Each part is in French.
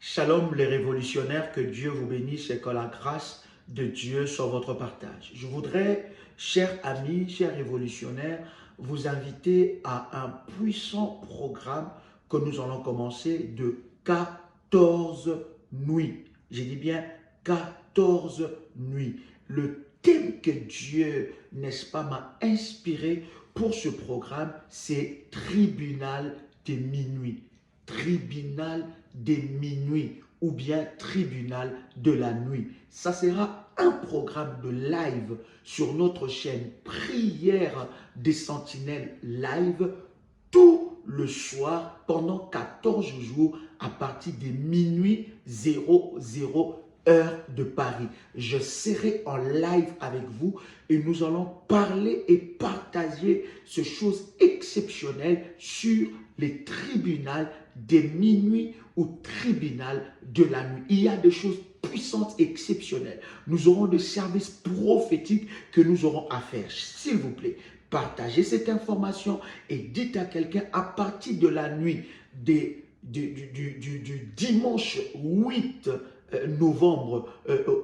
Shalom les révolutionnaires, que Dieu vous bénisse et que la grâce de Dieu soit votre partage. Je voudrais, chers amis, chers révolutionnaires, vous inviter à un puissant programme que nous allons commencer de 14 nuits. J'ai dit bien 14 nuits. Le thème que Dieu, n'est-ce pas, m'a inspiré pour ce programme, c'est tribunal de minuit. Tribunal de minuit ou bien tribunal de la nuit. Ça sera un programme de live sur notre chaîne Prière des Sentinelles Live tout le soir pendant 14 jours à partir de minuit 00 heure de Paris. Je serai en live avec vous et nous allons parler et partager ces choses exceptionnelles sur les tribunaux des minuit ou tribunal de la nuit. Il y a des choses puissantes et exceptionnelles. Nous aurons des services prophétiques que nous aurons à faire. S'il vous plaît, partagez cette information et dites à quelqu'un à partir de la nuit du dimanche 8 novembre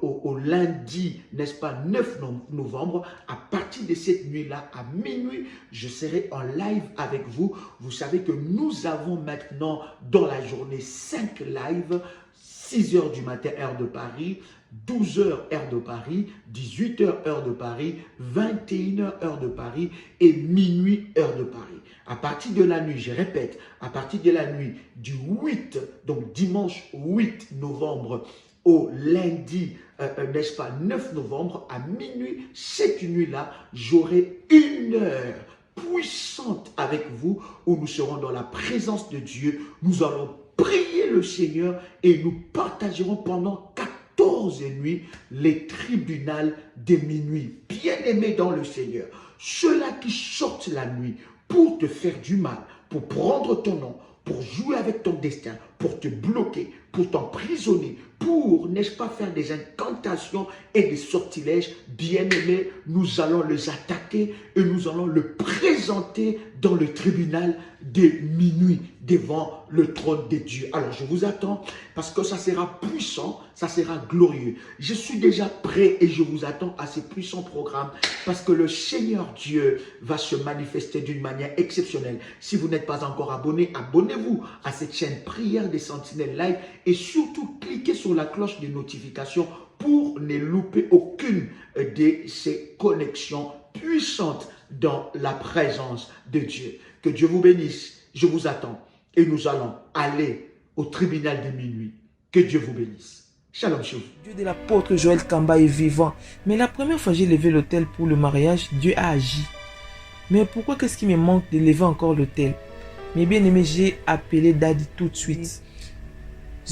au lundi, n'est-ce pas, 9 novembre, à partir de cette nuit-là, à minuit, je serai en live avec vous. Vous savez que nous avons maintenant dans la journée 5 lives, 6 heures du matin, heure de Paris, 12 heures, heure de Paris, 18 heures, heure de Paris, 21 heures, heure de Paris et minuit, heure de Paris. À partir de la nuit, je répète, à partir de la nuit du 8, donc dimanche 8 novembre au lundi, n'est-ce pas, 9 novembre à minuit, cette nuit-là, j'aurai une heure puissante avec vous où nous serons dans la présence de Dieu. Nous allons prier le Seigneur et nous partagerons pendant 14 nuits les tribunaux de minuit. Bien-aimés dans le Seigneur, ceux-là qui sortent la nuit pour te faire du mal, pour prendre ton nom, pour jouer avec ton destin, pour te bloquer, pour t'emprisonner, pour, n'est-ce pas, faire des incantations et des sortilèges, bien-aimés, nous allons les attaquer et nous allons le présenter dans le tribunal de minuit devant le trône de Dieu. Alors, je vous attends parce que ça sera puissant, ça sera glorieux. Je suis déjà prêt et je vous attends à ces puissants programmes parce que le Seigneur Dieu va se manifester d'une manière exceptionnelle. Si vous n'êtes pas encore abonné, abonnez-vous à cette chaîne Prière des Sentinelles Live et surtout cliquez sur la cloche de notification pour ne louper aucune de ces connexions puissantes dans la présence de Dieu. Que Dieu vous bénisse. Je vous attends et nous allons aller au tribunal de minuit. Que Dieu vous bénisse. Shalom chez vous. Dieu de l'apôtre Joël Kamba est vivant. Mais la première fois que j'ai levé l'autel pour le mariage, Dieu a agi. Mais pourquoi qu'est-ce qui me manque de lever encore l'autel? Mais bien aimé, j'ai appelé Daddy tout de suite.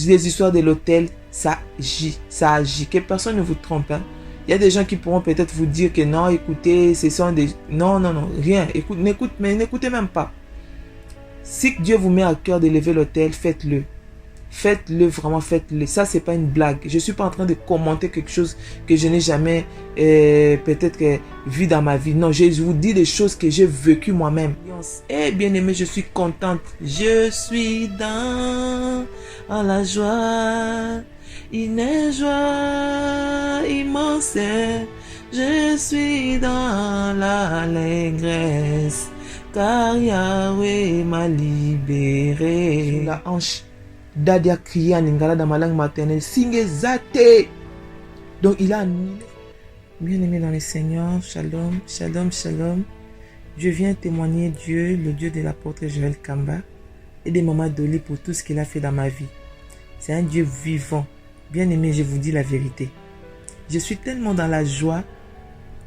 Les histoires de l'autel, ça agit. Que personne ne vous trompe. Hein? Il y a des gens qui pourront peut-être vous dire que non, écoutez, ce sont des... Non, rien. N'écoutez même pas. Si Dieu vous met à cœur de lever l'autel, faites-le. Faites-le, vraiment faites-le. Ça, c'est pas une blague. Je suis pas en train de commenter quelque chose que je n'ai jamais peut-être vu dans ma vie. Non, je vous dis des choses que j'ai vécues moi-même. Eh bien aimé, je suis contente. Je suis dans la joie. Une joie immense. Je suis dans l'allégresse. Car Yahweh m'a libéré. Sur la hanche, Daddy a crié en lingala dans ma langue maternelle. Singezate. Donc il a annulé. Bien-aimé dans le Seigneur, shalom, shalom, shalom. Je viens témoigner Dieu, le Dieu de l'apôtre Joël Kamba et de Maman Dolly pour tout ce qu'il a fait dans ma vie. C'est un Dieu vivant. Bien-aimé, je vous dis la vérité. Je suis tellement dans la joie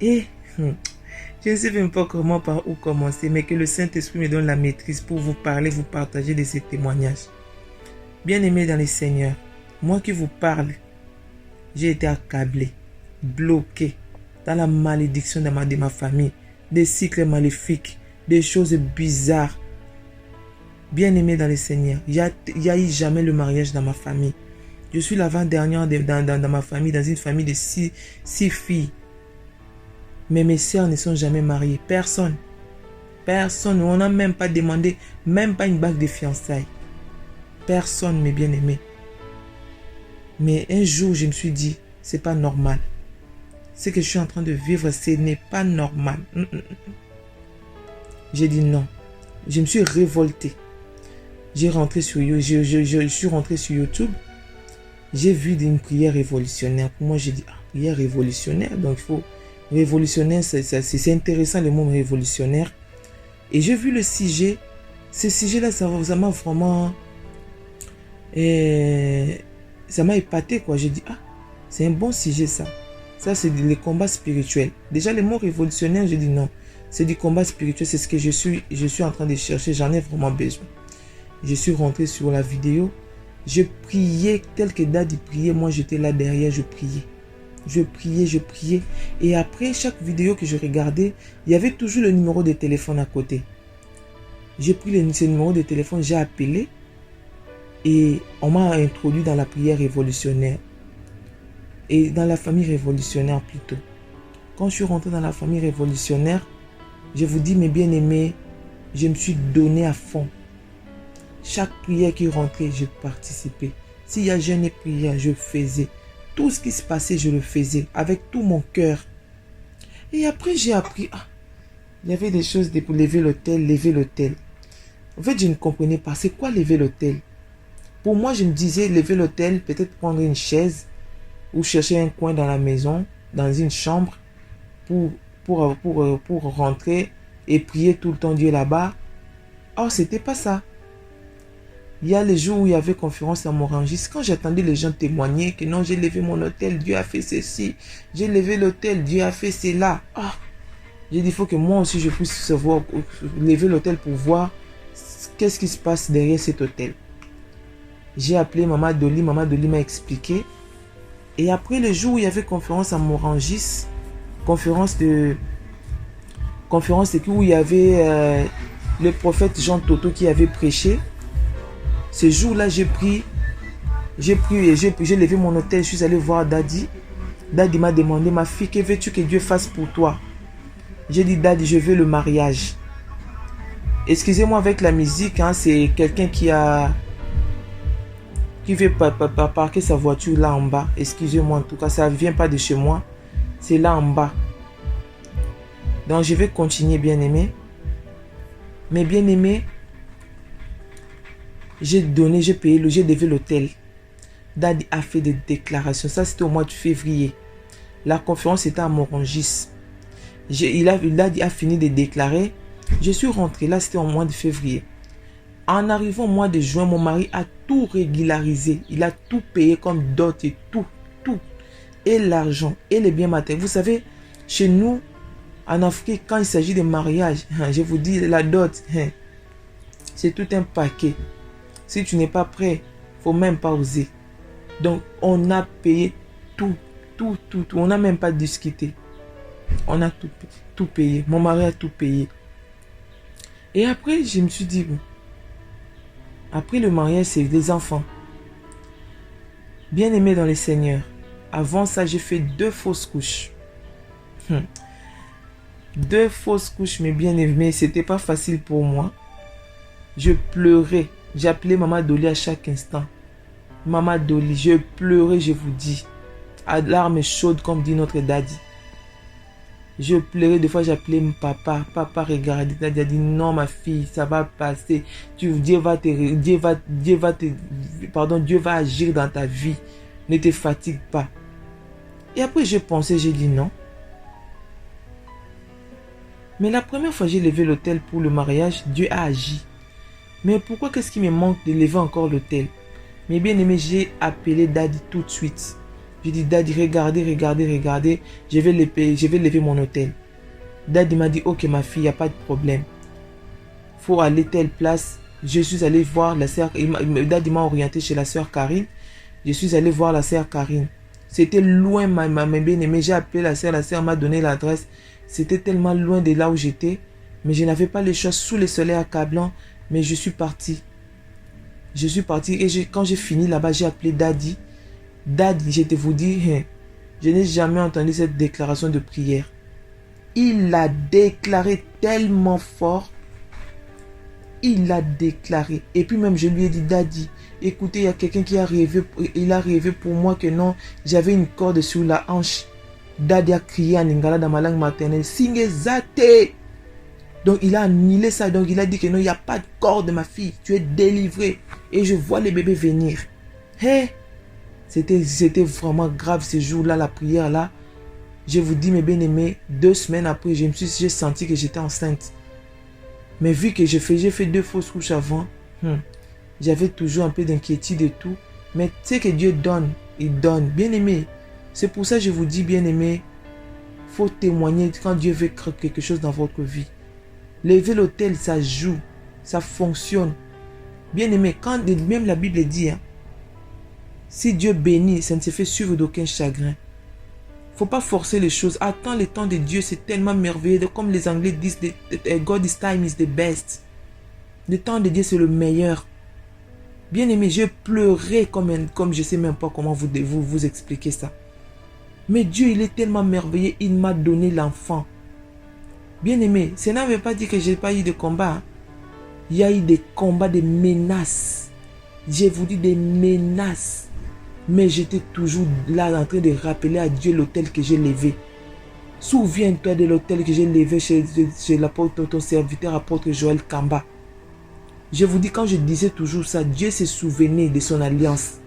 et je ne sais même pas par où commencer, mais que le Saint-Esprit me donne la maîtrise pour vous parler, vous partager de ces témoignages. Bien-aimé dans le Seigneur, moi qui vous parle, j'ai été accablé, bloqué dans la malédiction de ma famille, des cycles maléfiques, des choses bizarres. Bien-aimé dans le Seigneur, il n'y a eu jamais le mariage dans ma famille. Je suis l'avant-dernière dans ma famille, dans une famille de six filles. Mais mes sœurs ne sont jamais mariées. Personne. On n'a même pas demandé, même pas une bague de fiançailles. Personne, mes bien-aimés. Mais un jour, je me suis dit, c'est pas normal. Ce que je suis en train de vivre, ce n'est pas normal. J'ai dit non. Je me suis révolté. Je suis rentré sur YouTube. J'ai vu une prière révolutionnaire. Pour moi, j'ai dit, prière révolutionnaire. Donc, il faut... Révolutionnaire, c'est intéressant le mot révolutionnaire. Et j'ai vu le sujet. Ce sujet-là, ça m'a vraiment... ça m'a épaté, quoi. J'ai dit, c'est un bon sujet, ça. Ça, c'est les combats spirituels. Déjà, les mots révolutionnaires, j'ai dit non. C'est du combat spirituel. C'est ce que je suis en train de chercher. J'en ai vraiment besoin. Je suis rentré sur la vidéo. Je priais tel que Daddy priait. Moi, j'étais là derrière, je priais. Je priais. Et après chaque vidéo que je regardais, il y avait toujours le numéro de téléphone à côté. J'ai pris ce numéro de téléphone, j'ai appelé. Et on m'a introduit dans la prière révolutionnaire. Et dans la famille révolutionnaire plutôt. Quand je suis rentré dans la famille révolutionnaire, je vous dis mes bien-aimés, je me suis donné à fond. Chaque prière qui rentrait, je participais. S'il y a jeûne et prière, je faisais. Tout ce qui se passait, je le faisais avec tout mon cœur. Et après, j'ai appris, il y avait des choses pour lever l'autel. En fait, je ne comprenais pas. C'est quoi lever l'autel? Pour moi, je me disais, lever l'autel, peut-être prendre une chaise ou chercher un coin dans la maison, dans une chambre, pour rentrer et prier tout le temps Dieu là-bas. Or, c'était pas ça. Il y a les jours où il y avait conférence à Morangis. Quand j'attendais les gens témoigner que non, j'ai levé mon hôtel, Dieu a fait ceci. J'ai levé l'hôtel, Dieu a fait cela. J'ai dit, il faut que moi aussi je puisse savoir, lever l'hôtel pour voir qu'est-ce qui se passe derrière cet hôtel. J'ai appelé Maman Dolly m'a expliqué. Et après le jour où il y avait conférence à Morangis, conférence où il y avait le prophète Jean Toto qui avait prêché. Ce jour-là, j'ai prié et j'ai levé mon hôtel. Je suis allé voir Daddy. Daddy m'a demandé, ma fille, que veux-tu que Dieu fasse pour toi? J'ai dit, Daddy, je veux le mariage. Excusez-moi avec la musique, c'est quelqu'un qui veut parquer sa voiture là en bas. Excusez-moi, en tout cas, ça ne vient pas de chez moi. C'est là en bas. Donc, je vais continuer, bien-aimé. Mais bien-aimé, j'ai payé, j'ai levé l'hôtel. Daddy a fait des déclarations. Ça, c'était au mois de février. La conférence était à Morangis. Daddy a fini de déclarer. Je suis rentré. Là, c'était au mois de février. En arrivant au mois de juin, mon mari a tout régularisé. Il a tout payé comme dot et tout. Et l'argent, et les biens matériels. Vous savez, chez nous, en Afrique, quand il s'agit de mariage, je vous dis, la dot, c'est tout un paquet. Si tu n'es pas prêt, il ne faut même pas oser. Donc, on a payé tout. On n'a même pas discuté. On a tout payé. Mon mari a tout payé. Et après, je me suis dit, après le mariage, c'est les enfants. Bien aimé dans le Seigneur. Avant ça, j'ai fait 2 fausses couches. 2 fausses couches, mais bien aimé, c'était pas facile pour moi. Je pleurais. J'appelais Maman Dolly à chaque instant. Maman Dolly, je pleurais, je vous dis. À larmes chaudes, comme dit notre Daddy. Je pleurais, des fois j'appelais mon papa. Papa regardait, Daddy a dit non ma fille, ça va passer. Dieu va agir dans ta vie. Ne te fatigue pas. Et après j'ai pensé, j'ai dit non. Mais la première fois que j'ai levé l'autel pour le mariage, Dieu a agi. Mais pourquoi qu'est-ce qui me manque de lever encore l'autel? Mais bien aimé, j'ai appelé Daddy tout de suite. J'ai dit, Daddy, regardez, je vais lever mon hôtel. Daddy m'a dit, ok ma fille, il n'y a pas de problème. Il faut aller telle place. Je suis allé voir la sœur, Daddy m'a orienté chez la sœur Karine. Je suis allé voir la sœur Karine. C'était loin, ma bien-aimée. J'ai appelé la sœur m'a donné l'adresse. C'était tellement loin de là où j'étais. Mais je n'avais pas les choses sous le soleil accablant. Mais je suis parti. Et quand j'ai fini là-bas, j'ai appelé Daddy. Daddy, je te vous dis, je n'ai jamais entendu cette déclaration de prière. Il l'a déclaré tellement fort. il a déclaré. Et puis même, je lui ai dit, Daddy, écoutez, il y a quelqu'un qui a rêvé, il a rêvé pour moi que non, j'avais une corde sur la hanche. Daddy a crié en lingala dans ma langue maternelle, Singezate. Donc il a annulé ça, donc il a dit que non, il n'y a pas de corde, ma fille, tu es délivrée. Et je vois les bébés venir. Hey, c'était vraiment grave ce jour-là, la prière là. Je vous dis, mes bien-aimés, 2 semaines après, j'ai senti que j'étais enceinte. Mais vu que j'ai fait 2 fausses couches avant, j'avais toujours un peu d'inquiétude et tout. Mais tu sais que Dieu donne, il donne. Bien-aimé, c'est pour ça que je vous dis, bien-aimé, il faut témoigner quand Dieu veut créer quelque chose dans votre vie. Lever l'autel, ça joue, ça fonctionne. Bien-aimé, quand même la Bible dit, si Dieu bénit, ça ne se fait suivre d'aucun chagrin. Faut pas forcer les choses. Attends le temps de Dieu, c'est tellement merveilleux. Comme les Anglais disent, God's time is the best. Le temps de Dieu, c'est le meilleur. Bien aimé, je pleurais comme je sais même pas comment vous expliquer ça. Mais Dieu, il est tellement merveilleux, il m'a donné l'enfant. Bien aimé, ça ne veut pas dire que j'ai pas eu de combat. Il y a eu des combats, des menaces. Je vous dis des menaces. Mais j'étais toujours là en train de rappeler à Dieu l'autel que j'ai levé. Souviens-toi de l'autel que j'ai levé chez l'apôtre, ton serviteur, apôtre Joël Kamba. Je vous dis, quand je disais toujours ça, Dieu se souvenait de son alliance.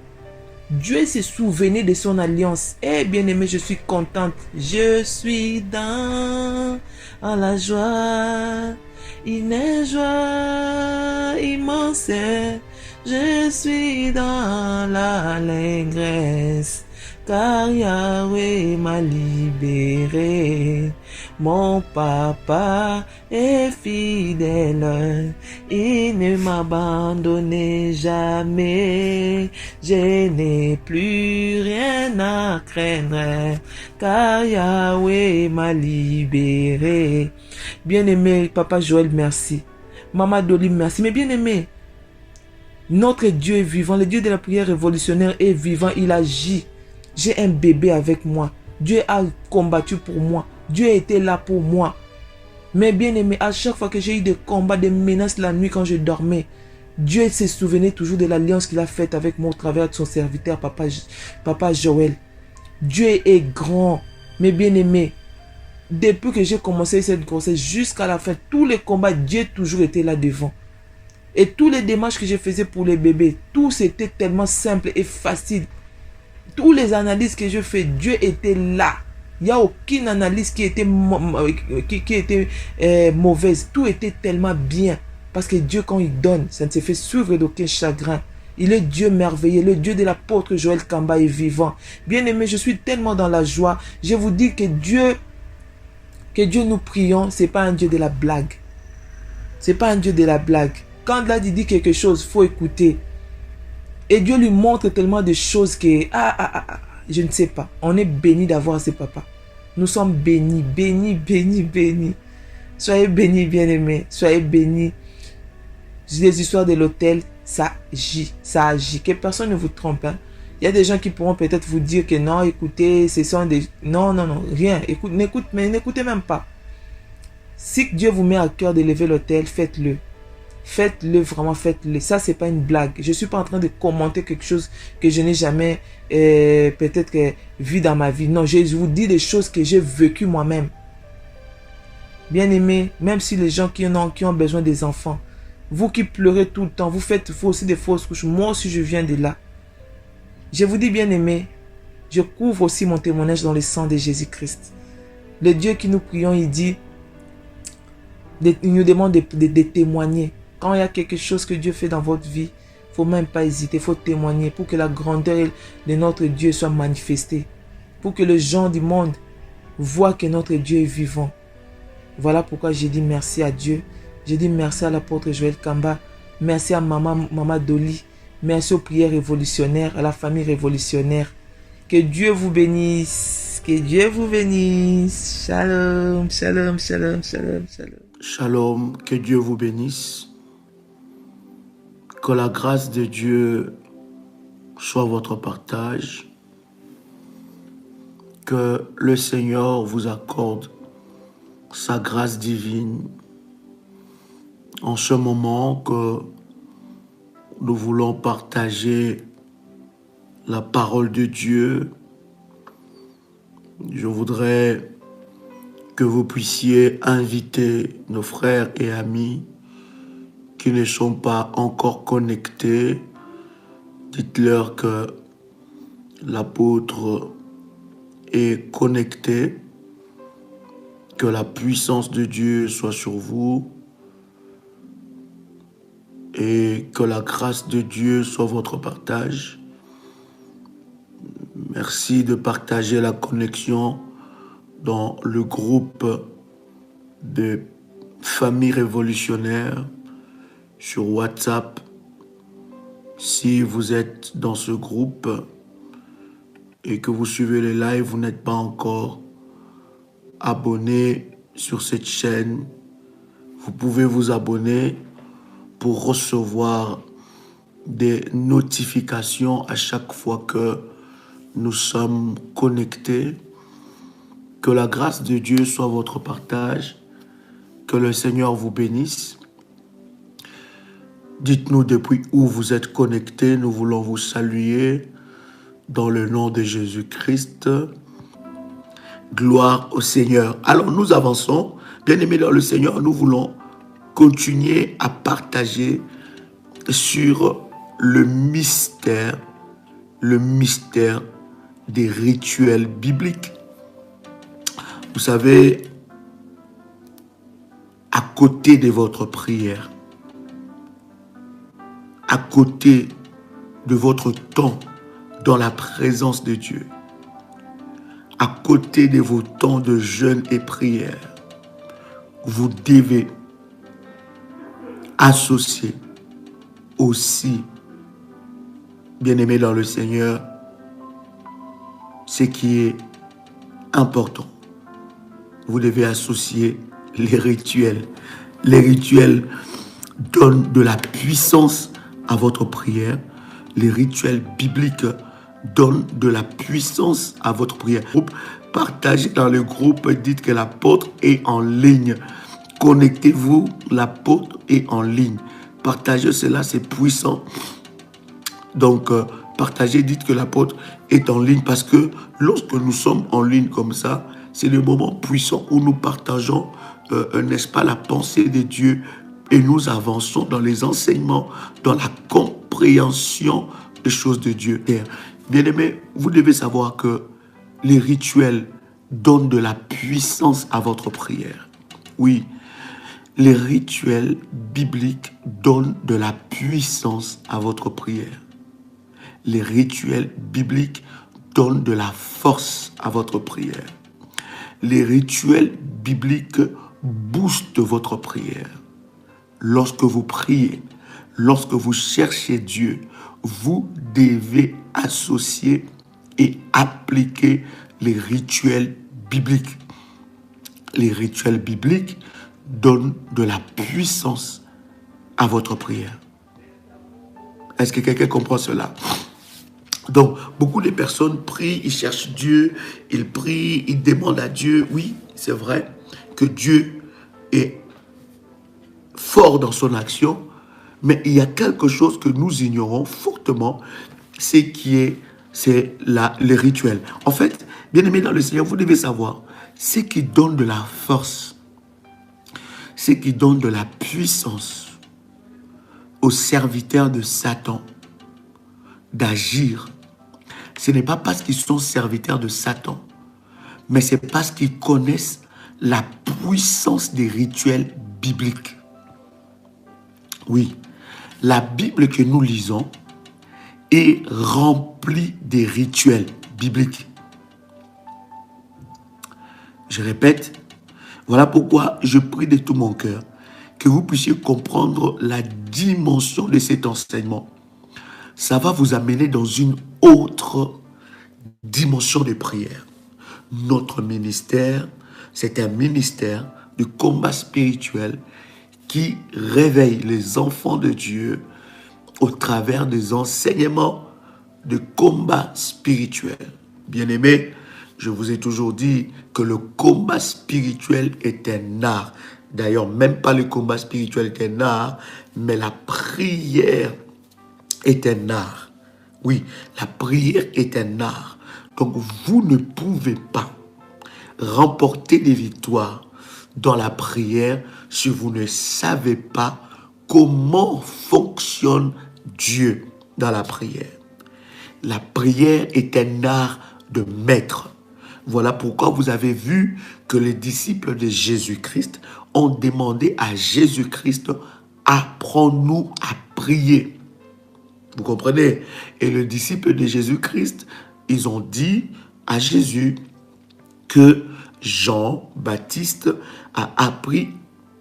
Dieu se souvenait de son alliance. Eh bien aimé, je suis contente. Je suis dans la joie. Une joie immense. Je suis dans l'allégresse. Car Yahweh m'a libéré. Mon papa est fidèle. Il ne m'a abandonné jamais. Je n'ai plus rien à craindre. Car Yahweh m'a libéré. Bien-aimé, papa Joël, merci. Maman Dolly, merci. Mais bien-aimé, notre Dieu est vivant. Le Dieu de la prière révolutionnaire est vivant. Il agit. J'ai un bébé avec moi. Dieu a combattu pour moi. Dieu était là pour moi. Mais bien aimé, à chaque fois que j'ai eu des combats, des menaces la nuit quand je dormais, Dieu se souvenait toujours de l'alliance qu'il a faite avec moi au travers de son serviteur, papa Joël. Dieu est grand. Mais bien aimé, depuis que j'ai commencé cette grossesse jusqu'à la fin, tous les combats, Dieu a toujours été là devant. Et tous les démarches que je faisais pour les bébés, tout c'était tellement simple et facile. Toutes les analyses que je fais, Dieu était là. Il n'y a aucune analyse qui était mauvaise. Tout était tellement bien. Parce que Dieu, quand il donne, ça ne se fait suivre d'aucun chagrin. Il est Dieu merveilleux. Le Dieu de l'apôtre Joël Kamba est vivant. Bien aimé, je suis tellement dans la joie. Je vous dis que Dieu nous prions, ce n'est pas un Dieu de la blague. Ce n'est pas un Dieu de la blague. Quand là, il dit quelque chose, il faut écouter. Et Dieu lui montre tellement de choses que, je ne sais pas. On est bénis d'avoir ce papa. Nous sommes bénis, bénis, bénis, bénis. Soyez bénis, bien-aimés. Soyez bénis. Les histoires de l'autel, ça agit. Que personne ne vous trompe. Il y a des gens qui pourront peut-être vous dire que non, écoutez, ce sont des... Non, rien. N'écoutez même pas. Si Dieu vous met à cœur de lever l'autel, faites-le. Faites-le, vraiment faites-le. Ça, c'est pas une blague. Je suis pas en train de commenter quelque chose que je n'ai jamais peut-être vu dans ma vie. Non, je vous dis des choses que j'ai vécues moi-même. Bien aimé, même si les gens qui ont besoin des enfants, vous qui pleurez tout le temps, vous faites aussi des fausses couches. Moi aussi, je viens de là. Je vous dis, bien aimé, je couvre aussi mon témoignage dans le sang de Jésus-Christ. Le Dieu qui nous prions, il dit, il nous demande de témoigner. Quand il y a quelque chose que Dieu fait dans votre vie, il ne faut même pas hésiter, il faut témoigner pour que la grandeur de notre Dieu soit manifestée. Pour que les gens du monde voient que notre Dieu est vivant. Voilà pourquoi j'ai dit merci à Dieu. J'ai dit merci à l'apôtre Joël Kamba. Merci à Maman Dolly. Merci aux prières révolutionnaires, à la famille révolutionnaire. Que Dieu vous bénisse. Que Dieu vous bénisse. Shalom, shalom, shalom, shalom, shalom. Shalom, que Dieu vous bénisse. Que la grâce de Dieu soit votre partage. Que le Seigneur vous accorde sa grâce divine. en ce moment que nous voulons partager la parole de Dieu, je voudrais que vous puissiez inviter nos frères et amis qui ne sont pas encore connectés. Dites-leur que l'apôtre est connecté, que la puissance de Dieu soit sur vous et que la grâce de Dieu soit votre partage. Merci de partager la connexion dans le groupe de familles révolutionnaires sur WhatsApp. Si vous êtes dans ce groupe et que vous suivez les lives, vous n'êtes pas encore abonné sur cette chaîne, vous pouvez vous abonner pour recevoir des notifications à chaque fois que nous sommes connectés. Que la grâce de Dieu soit votre partage. Que le Seigneur vous bénisse. Dites-nous depuis où vous êtes connectés. Nous voulons vous saluer dans le nom de Jésus-Christ. Gloire au Seigneur. Alors nous avançons. Bien-aimés dans le Seigneur, nous voulons continuer à partager sur le mystère des rituels bibliques. Vous savez, à côté de votre prière, à côté de votre temps dans la présence de Dieu, à côté de vos temps de jeûne et prière, vous devez associer aussi, bien-aimés dans le Seigneur, ce qui est important. Vous devez associer les rituels. Les rituels donnent de la puissance à votre prière. Les rituels bibliques donnent de la puissance à votre prière. Partagez dans le groupe, dites que l'apôtre est en ligne. Connectez-vous, l'apôtre est en ligne. Partagez cela, c'est puissant. Donc, partagez, dites que l'apôtre est en ligne parce que lorsque nous sommes en ligne comme ça, c'est le moment puissant où nous partageons, n'est-ce pas, la pensée de Dieu et nous avançons dans les enseignements, dans la compréhension des choses de Dieu. Bien-aimés, vous devez savoir que les rituels donnent de la puissance à votre prière. Oui, les rituels bibliques donnent de la puissance à votre prière. Les rituels bibliques donnent de la force à votre prière. Les rituels bibliques boostent votre prière. Lorsque vous priez, lorsque vous cherchez Dieu, vous devez associer et appliquer les rituels bibliques. Les rituels bibliques donnent de la puissance à votre prière. Est-ce que quelqu'un comprend cela? Donc, beaucoup de personnes prient, ils cherchent Dieu, ils prient, ils demandent à Dieu. Oui, c'est vrai que Dieu est fort dans son action, mais il y a quelque chose que nous ignorons fortement, c'est les rituels. En fait, bien aimé dans le Seigneur, vous devez savoir, ce qui donne de la force, ce qui donne de la puissance aux serviteurs de Satan d'agir, ce n'est pas parce qu'ils sont serviteurs de Satan, mais c'est parce qu'ils connaissent la puissance des rituels bibliques. Oui, la Bible que nous lisons est remplie des rituels bibliques. Je répète, voilà pourquoi je prie de tout mon cœur que vous puissiez comprendre la dimension de cet enseignement. Ça va vous amener dans une autre dimension de prière. Notre ministère, c'est un ministère de combat spirituel qui réveille les enfants de Dieu au travers des enseignements de combat spirituel. Bien-aimés, je vous ai toujours dit que le combat spirituel est un art. D'ailleurs, même pas le combat spirituel est un art, mais la prière est un art. Oui, la prière est un art. Donc, vous ne pouvez pas remporter des victoires dans la prière si vous ne savez pas comment fonctionne Dieu dans la prière. La prière est un art de maître. Voilà pourquoi vous avez vu que les disciples de Jésus-Christ ont demandé à Jésus-Christ, apprends-nous à prier. Vous comprenez? Et les disciples de Jésus-Christ, ils ont dit à Jésus que Jean-Baptiste a appris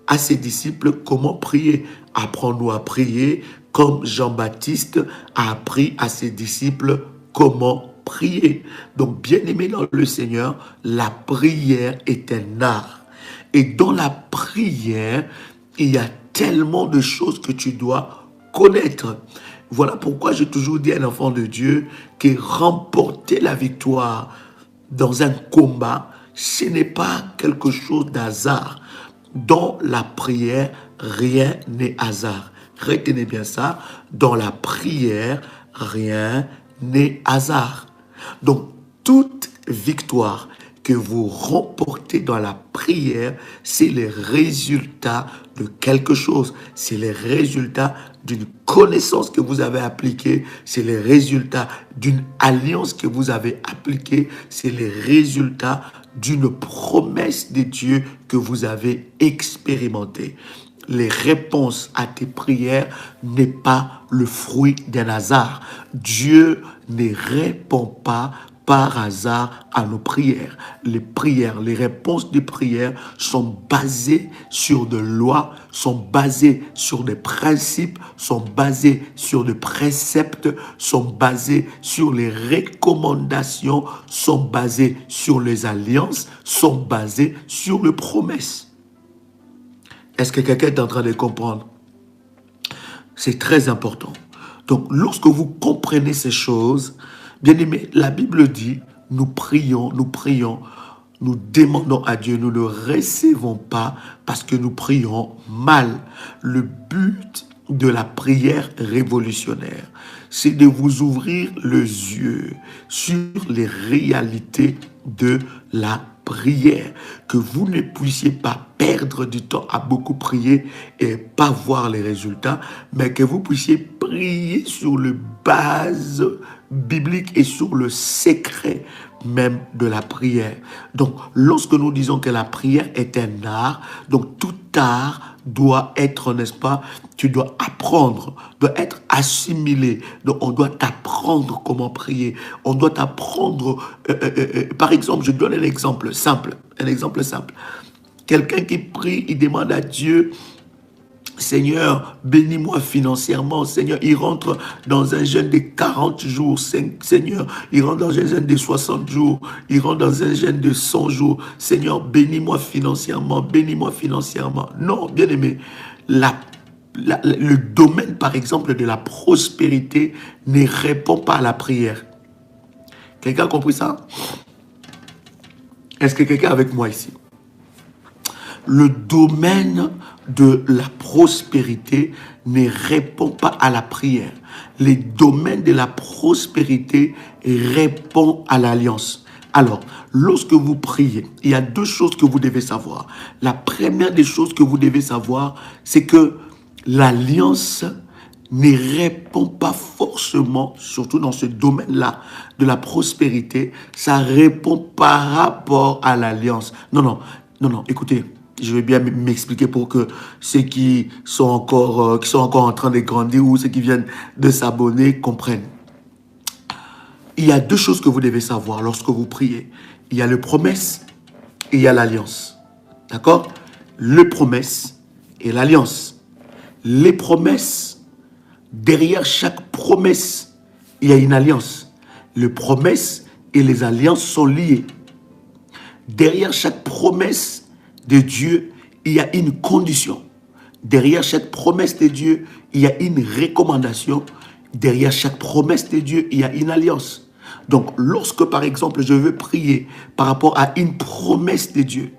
à ses disciples comment prier. Apprends-nous à prier comme Jean-Baptiste a appris à ses disciples comment prier. Donc, bien-aimé dans le Seigneur, la prière est un art. Et dans la prière, il y a tellement de choses que tu dois connaître. Voilà pourquoi j'ai toujours dit à un enfant de Dieu que remporter la victoire dans un combat, ce n'est pas quelque chose d'hasard. Dans la prière, rien n'est hasard. Retenez bien ça, dans la prière, rien n'est hasard. Donc, toute victoire que vous remportez dans la prière, c'est le résultat de quelque chose. C'est le résultat d'une connaissance que vous avez appliquée. C'est le résultat d'une alliance que vous avez appliquée. C'est le résultat d'une promesse de Dieu que vous avez expérimentée. Les réponses à tes prières n'est pas le fruit d'un hasard. Dieu ne répond pas par hasard à nos prières. Les réponses des prières sont basées sur des lois, sont basées sur des principes, sont basées sur des préceptes, sont basées sur les recommandations, sont basées sur les alliances, sont basées sur les promesses. Est-ce que quelqu'un est en train de comprendre? C'est très important. Donc, lorsque vous comprenez ces choses, bien aimé, la Bible dit, nous prions, nous demandons à Dieu, nous ne recevons pas parce que nous prions mal. Le but de la prière révolutionnaire, c'est de vous ouvrir les yeux sur les réalités de la prière, que vous ne puissiez pas perdre du temps à beaucoup prier et pas voir les résultats, mais que vous puissiez prier sur le base biblique et sur le secret même de la prière. Donc, lorsque nous disons que la prière est un art, donc tout art doit être, n'est-ce pas, tu dois apprendre, doit être assimilé. Donc, on doit t'apprendre comment prier. On doit t'apprendre, par exemple, je donne un exemple simple. Quelqu'un qui prie, il demande à Dieu, Seigneur, bénis-moi financièrement. Seigneur, il rentre dans un jeûne de 40 jours. Seigneur, il rentre dans un jeûne de 60 jours. Il rentre dans un jeûne de 100 jours. Seigneur, bénis-moi financièrement. Bénis-moi financièrement. Non, bien aimé, le domaine, par exemple, de la prospérité ne répond pas à la prière. Quelqu'un a compris ça? Est-ce que quelqu'un est avec moi ici? Le domaine de la prospérité ne répond pas à la prière. Les domaines de la prospérité répondent à l'alliance. Alors, lorsque vous priez, il y a deux choses que vous devez savoir. La première des choses que vous devez savoir, c'est que l'alliance ne répond pas forcément, surtout dans ce domaine-là de la prospérité, ça répond par rapport à l'alliance. Non, écoutez, je vais bien m'expliquer pour que ceux qui sont encore en train de grandir ou ceux qui viennent de s'abonner comprennent. Il y a deux choses que vous devez savoir lorsque vous priez. Il y a les promesses et il y a l'alliance. D'accord? Les promesses et l'alliance. Les promesses, derrière chaque promesse, il y a une alliance. Les promesses et les alliances sont liées. Derrière chaque promesse de Dieu, il y a une condition. Derrière chaque promesse de Dieu, il y a une recommandation. Derrière chaque promesse de Dieu, il y a une alliance. Donc, lorsque, par exemple, je veux prier par rapport à une promesse de Dieu,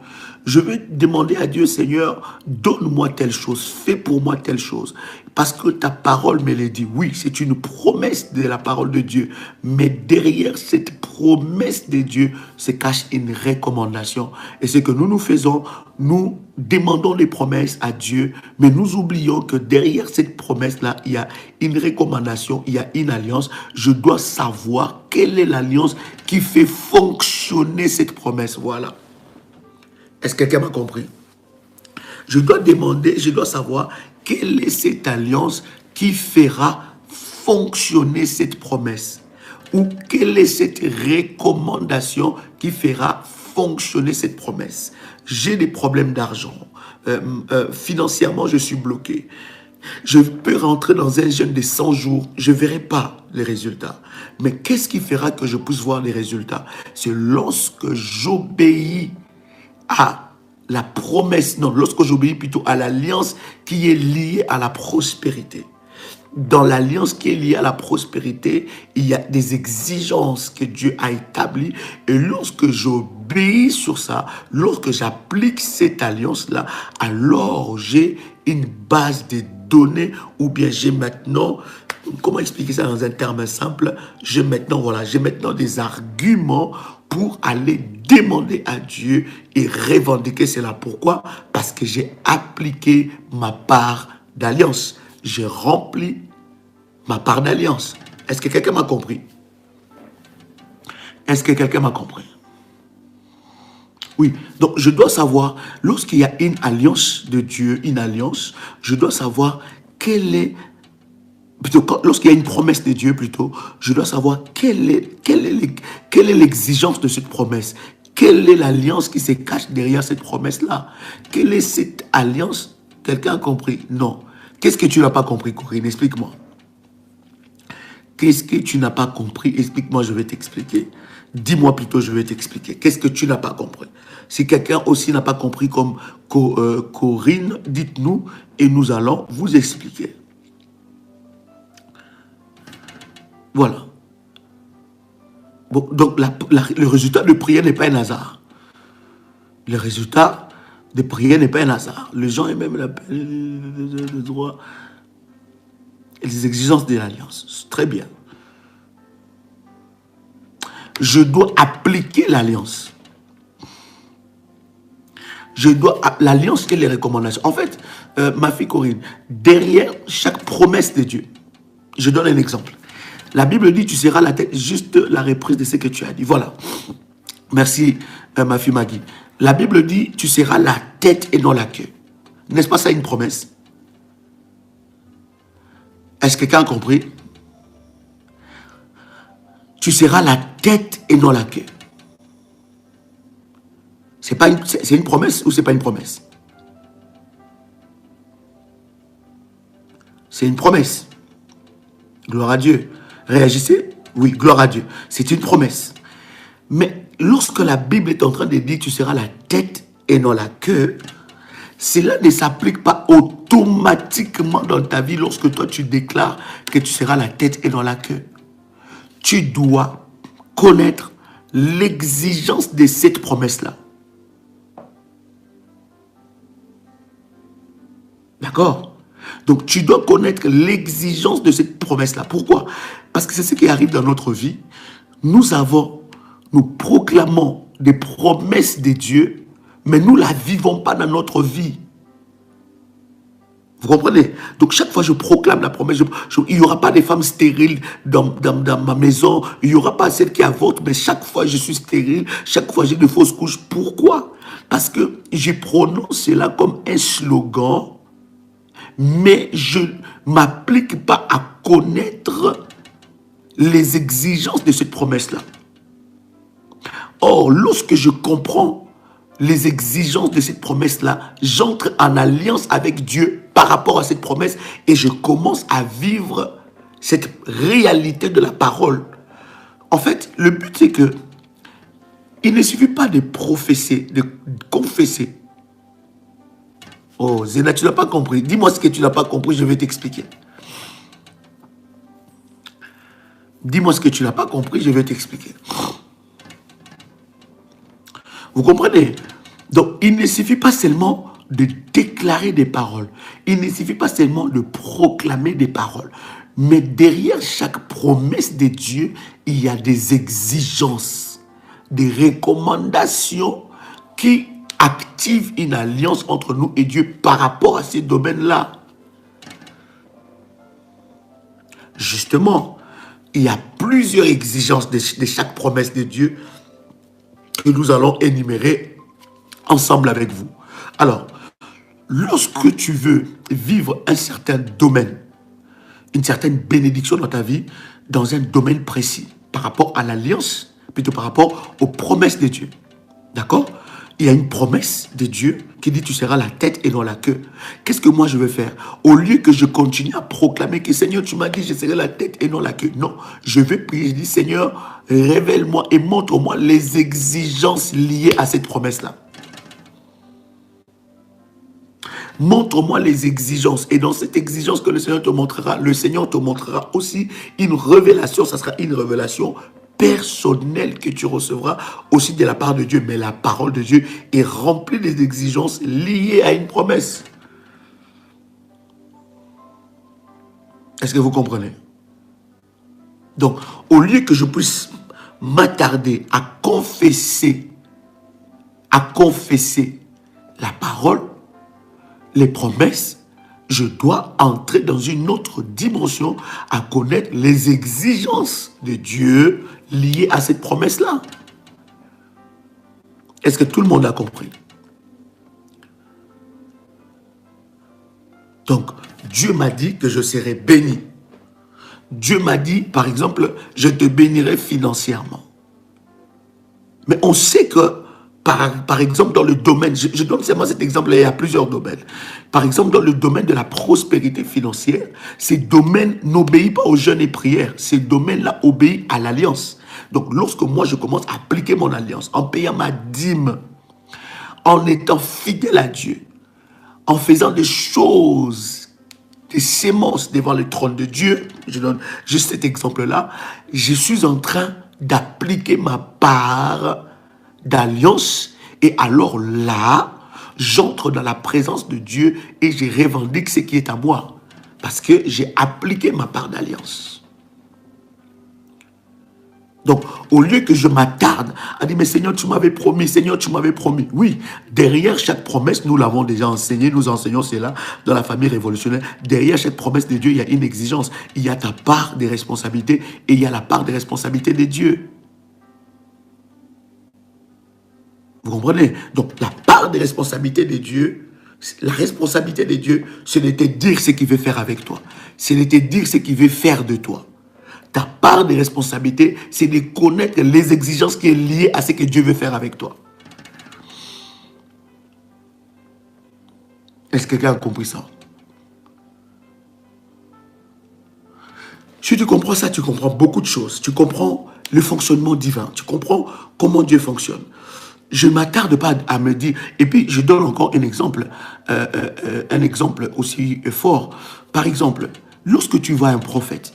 Je vais demander à Dieu, Seigneur, donne-moi telle chose, fais pour moi telle chose. Parce que ta parole me l'a dit. Oui, c'est une promesse de la parole de Dieu. Mais derrière cette promesse de Dieu se cache une recommandation. Et ce que nous faisons, nous demandons des promesses à Dieu, mais nous oublions que derrière cette promesse-là, il y a une recommandation, il y a une alliance. Je dois savoir quelle est l'alliance qui fait fonctionner cette promesse. Voilà. Est-ce que quelqu'un m'a compris? Je dois demander, je dois savoir quelle est cette alliance qui fera fonctionner cette promesse. Ou quelle est cette recommandation qui fera fonctionner cette promesse. J'ai des problèmes d'argent. Financièrement, je suis bloqué. Je peux rentrer dans un jeûne de 100 jours, je ne verrai pas les résultats. Mais qu'est-ce qui fera que je puisse voir les résultats? C'est lorsque j'obéis à la promesse, non, lorsque j'obéis plutôt à l'alliance qui est liée à la prospérité. Dans l'alliance qui est liée à la prospérité, il y a des exigences que Dieu a établies. Et lorsque j'obéis sur ça, lorsque j'applique cette alliance-là, alors j'ai une base de données ou bien j'ai maintenant, comment expliquer ça dans un terme simple? J'ai maintenant des arguments pour aller demander à Dieu et revendiquer cela. Pourquoi? Parce que j'ai appliqué ma part d'alliance. J'ai rempli ma part d'alliance. Est-ce que quelqu'un m'a compris? Est-ce que quelqu'un m'a compris? Oui, donc je dois savoir, lorsqu'il y a une alliance de Dieu, une alliance, je dois savoir quelle est, plutôt lorsqu'il y a une promesse de Dieu plutôt, je dois savoir quelle est l'exigence de cette promesse. Quelle est l'alliance qui se cache derrière cette promesse-là? Quelle est cette alliance? Quelqu'un a compris? Non. Qu'est-ce que tu n'as pas compris, Corinne? Explique-moi. Qu'est-ce que tu n'as pas compris? Explique-moi, je vais t'expliquer. Dis-moi plutôt, je vais t'expliquer. Qu'est-ce que tu n'as pas compris? Si quelqu'un aussi n'a pas compris comme Corinne, dites-nous et nous allons vous expliquer. Voilà. Bon, donc, le résultat de prière n'est pas un hasard. Le résultat de prière n'est pas un hasard. Les gens et même le droit et les exigences de l'alliance. Très bien. Je dois appliquer l'alliance. L'alliance et les recommandations. En fait, ma fille Corinne, derrière chaque promesse de Dieu, je donne un exemple. La Bible dit, tu seras la tête, juste la reprise de ce que tu as dit. Voilà. Merci, ma fille Maggie. La Bible dit, tu seras la tête et non la queue. N'est-ce pas ça une promesse? Est-ce que quelqu'un a compris? Tu seras la tête et non la queue. C'est une promesse ou c'est pas une promesse? C'est une promesse. Gloire à Dieu. Réagissez? Oui, gloire à Dieu. C'est une promesse. Mais lorsque la Bible est en train de dire tu seras la tête et non la queue, cela ne s'applique pas automatiquement dans ta vie lorsque toi tu déclares que tu seras la tête et non la queue. Tu dois connaître l'exigence de cette promesse-là. D'accord? Donc, tu dois connaître l'exigence de cette promesse-là. Pourquoi? Parce que c'est ce qui arrive dans notre vie. Nous proclamons des promesses de Dieu, mais nous ne la vivons pas dans notre vie. Vous comprenez? Donc, chaque fois, je proclame la promesse. Il n'y aura pas de femmes stériles dans ma maison. Il n'y aura pas celles qui avortent, mais chaque fois, je suis stérile. Chaque fois, j'ai de fausses couches. Pourquoi? Parce que je prononce cela comme un slogan, mais je ne m'applique pas à connaître les exigences de cette promesse-là. Or, lorsque je comprends les exigences de cette promesse-là, j'entre en alliance avec Dieu par rapport à cette promesse et je commence à vivre cette réalité de la parole. En fait, le but c'est que il ne suffit pas de professer, de confesser. Oh, Zéna, tu n'as pas compris. Dis-moi ce que tu n'as pas compris, je vais t'expliquer. Dis-moi ce que tu n'as pas compris, je vais t'expliquer. Vous comprenez? Donc, il ne suffit pas seulement de déclarer des paroles. Il ne suffit pas seulement de proclamer des paroles. Mais derrière chaque promesse de Dieu, il y a des exigences, des recommandations qui activent une alliance entre nous et Dieu par rapport à ces domaines-là. Justement, il y a plusieurs exigences de chaque promesse de Dieu que nous allons énumérer ensemble avec vous. Alors, lorsque tu veux vivre un certain domaine, une certaine bénédiction dans ta vie, dans un domaine précis, par rapport à l'alliance, plutôt par rapport aux promesses de Dieu. D'accord? Il y a une promesse de Dieu qui dit tu seras la tête et non la queue. Qu'est-ce que moi je veux faire? Au lieu que je continue à proclamer que Seigneur, tu m'as dit je serai la tête et non la queue. Non, je vais prier, je dis Seigneur, révèle-moi et montre-moi les exigences liées à cette promesse-là. Montre-moi les exigences. Et dans cette exigence que le Seigneur te montrera aussi une révélation. Ça sera une révélation personnelle que tu recevras aussi de la part de Dieu. Mais la parole de Dieu est remplie des exigences liées à une promesse. Est-ce que vous comprenez? Donc, au lieu que je puisse m'attarder à confesser la parole, les promesses, je dois entrer dans une autre dimension à connaître les exigences de Dieu liées à cette promesse-là. Est-ce que tout le monde a compris? Donc, Dieu m'a dit que je serai béni. Dieu m'a dit, par exemple, je te bénirai financièrement. Mais on sait que par exemple, dans le domaine, je donne seulement cet exemple-là, il y a plusieurs domaines. Par exemple, dans le domaine de la prospérité financière, ces domaines n'obéissent pas aux jeûnes et prières. Ces domaines-là obéissent à l'alliance. Donc, lorsque moi, je commence à appliquer mon alliance, en payant ma dîme, en étant fidèle à Dieu, en faisant des choses, des sémences devant le trône de Dieu, je donne juste cet exemple-là, je suis en train d'appliquer ma part d'alliance, et alors là, j'entre dans la présence de Dieu et je revendique ce qui est à moi, parce que j'ai appliqué ma part d'alliance. Donc, au lieu que je m'attarde à dire, mais Seigneur, tu m'avais promis, Seigneur, tu m'avais promis. Oui, derrière chaque promesse, nous l'avons déjà enseigné, nous enseignons cela dans la famille révolutionnaire. Derrière chaque promesse de Dieu, il y a une exigence. Il y a ta part des responsabilités et il y a la part des responsabilités de Dieu. Vous comprenez? Donc, la part des responsabilités de Dieu, la responsabilité de Dieu, c'est de te dire ce qu'il veut faire avec toi. C'est de te dire ce qu'il veut faire de toi. Ta part des responsabilités, c'est de connaître les exigences qui sont liées à ce que Dieu veut faire avec toi. Est-ce que quelqu'un a compris ça? Si tu comprends ça, tu comprends beaucoup de choses. Tu comprends le fonctionnement divin. Tu comprends comment Dieu fonctionne. Je ne m'attarde pas à me dire... Et puis, je donne encore un exemple aussi fort. Par exemple, lorsque tu vois un prophète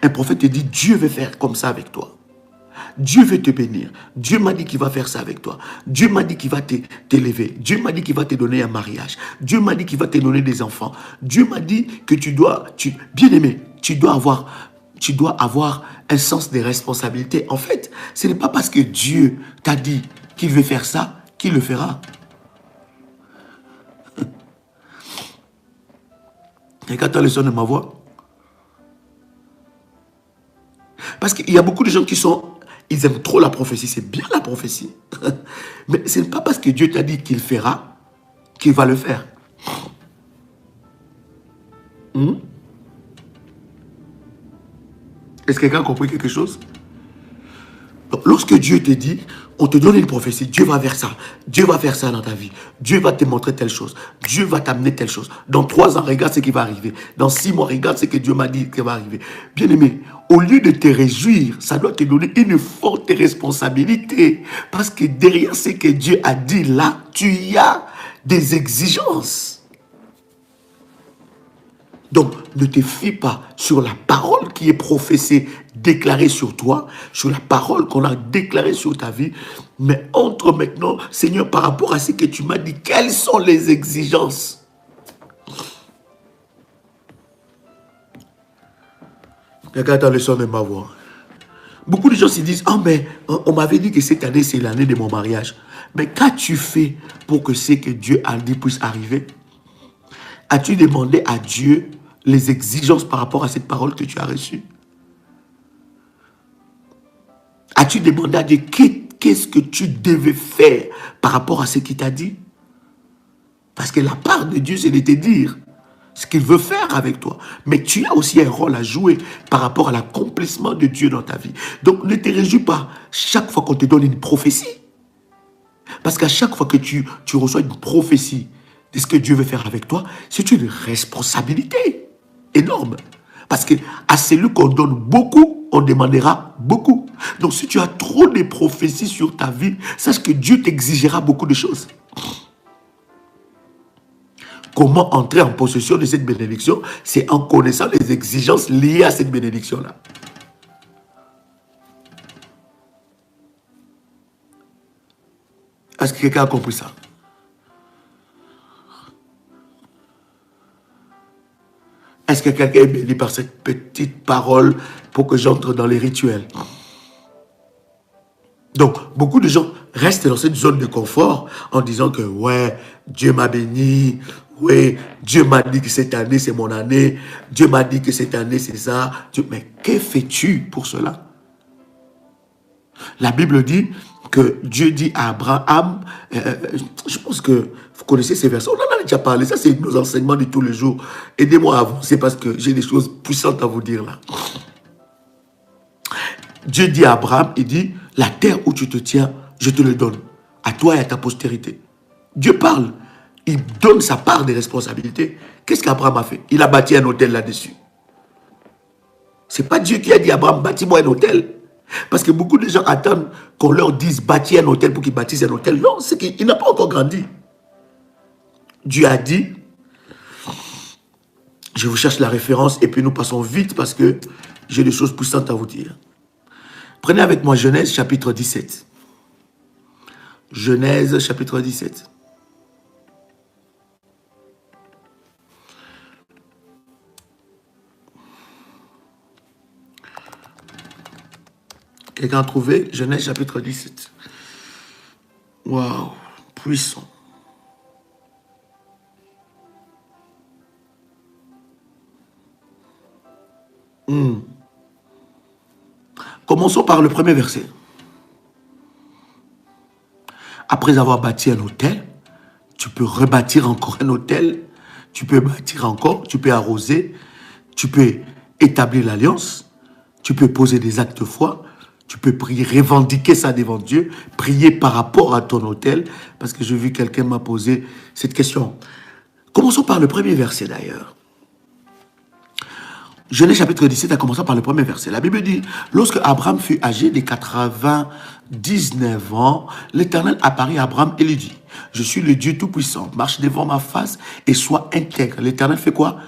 te dit, Dieu veut faire comme ça avec toi. Dieu veut te bénir. Dieu m'a dit qu'il va faire ça avec toi. Dieu m'a dit qu'il va t'élever. Dieu m'a dit qu'il va te donner un mariage. Dieu m'a dit qu'il va te donner des enfants. Dieu m'a dit que bien-aimé, tu dois avoir un sens des responsabilités. En fait, ce n'est pas parce que Dieu t'a dit qu'il veut faire ça, qu'il le fera. Et quand tu as le son de ma voix, parce qu'il y a beaucoup de gens ils aiment trop la prophétie. C'est bien la prophétie. Mais ce n'est pas parce que Dieu t'a dit qu'il fera, qu'il va le faire. Est-ce que quelqu'un a compris quelque chose? Donc, lorsque Dieu te dit, on te donne une prophétie, Dieu va faire ça. Dieu va faire ça dans ta vie. Dieu va te montrer telle chose. Dieu va t'amener telle chose. Dans 3 ans, regarde ce qui va arriver. Dans 6 mois, regarde ce que Dieu m'a dit qui va arriver. Bien aimé, au lieu de te réjouir, ça doit te donner une forte responsabilité. Parce que derrière ce que Dieu a dit là, tu as des exigences. Donc, ne te fie pas sur la parole qui est professée déclaré sur toi, sur la parole qu'on a déclarée sur ta vie. Mais entre maintenant, Seigneur, par rapport à ce que tu m'as dit, quelles sont les exigences? Regarde le son de ma voix. Beaucoup de gens se disent, oh mais on m'avait dit que cette année c'est l'année de mon mariage. Mais qu'as-tu fait pour que ce que Dieu a dit puisse arriver? As-tu demandé à Dieu les exigences par rapport à cette parole que tu as reçue? As-tu demandé à Dieu qu'est-ce que tu devais faire par rapport à ce qu'il t'a dit? Parce que la part de Dieu, c'est de te dire ce qu'il veut faire avec toi. Mais tu as aussi un rôle à jouer par rapport à l'accomplissement de Dieu dans ta vie. Donc ne te réjouis pas chaque fois qu'on te donne une prophétie. Parce qu'à chaque fois que tu reçois une prophétie de ce que Dieu veut faire avec toi, c'est une responsabilité énorme. Parce qu'à celui qu'on donne beaucoup, on demandera beaucoup. Donc si tu as trop de prophéties sur ta vie, sache que Dieu t'exigera beaucoup de choses. Comment entrer en possession de cette bénédiction? C'est en connaissant les exigences liées à cette bénédiction-là. Est-ce que quelqu'un a compris ça? Est-ce que quelqu'un est béni par cette petite parole pour que j'entre dans les rituels? Donc, beaucoup de gens restent dans cette zone de confort en disant que, ouais, Dieu m'a béni, ouais, Dieu m'a dit que cette année, c'est mon année, Dieu m'a dit que cette année, c'est ça. Mais que fais-tu pour cela? La Bible dit que Dieu dit à Abraham, je pense que vous connaissez ces versets, on en a déjà parlé, ça c'est nos enseignements de tous les jours. Aidez-moi à avancer parce que j'ai des choses puissantes à vous dire là. Dieu dit à Abraham, il dit, la terre où tu te tiens, je te le donne, à toi et à ta postérité. Dieu parle, il donne sa part des responsabilités. Qu'est-ce qu'Abraham a fait? Il a bâti un hôtel là-dessus. C'est pas Dieu qui a dit à Abraham, bâtis-moi un hôtel. Parce que beaucoup de gens attendent qu'on leur dise bâtir un hôtel pour qu'ils bâtissent un hôtel. Non, c'est qu'il n'a pas encore grandi. Dieu a dit, je vous cherche la référence et puis nous passons vite parce que j'ai des choses puissantes à vous dire. Prenez avec moi Genèse chapitre 17. Genèse chapitre 17. Quelqu'un a trouvé Genèse chapitre 17. Waouh, puissant. Commençons par le premier verset. Après avoir bâti un hôtel, tu peux rebâtir encore un hôtel, tu peux bâtir encore, tu peux arroser, tu peux établir l'alliance, tu peux poser des actes de foi, tu peux prier, revendiquer ça devant Dieu, prier par rapport à ton hôtel, parce que j'ai vu quelqu'un m'a posé cette question. Commençons par le premier verset d'ailleurs. Genèse chapitre 17 a commencé par le premier verset. La Bible dit, lorsque Abraham fut âgé de 99 ans, l'Éternel apparut à Abraham et lui dit, je suis le Dieu Tout-Puissant, marche devant ma face et sois intègre. L'Éternel fait quoi?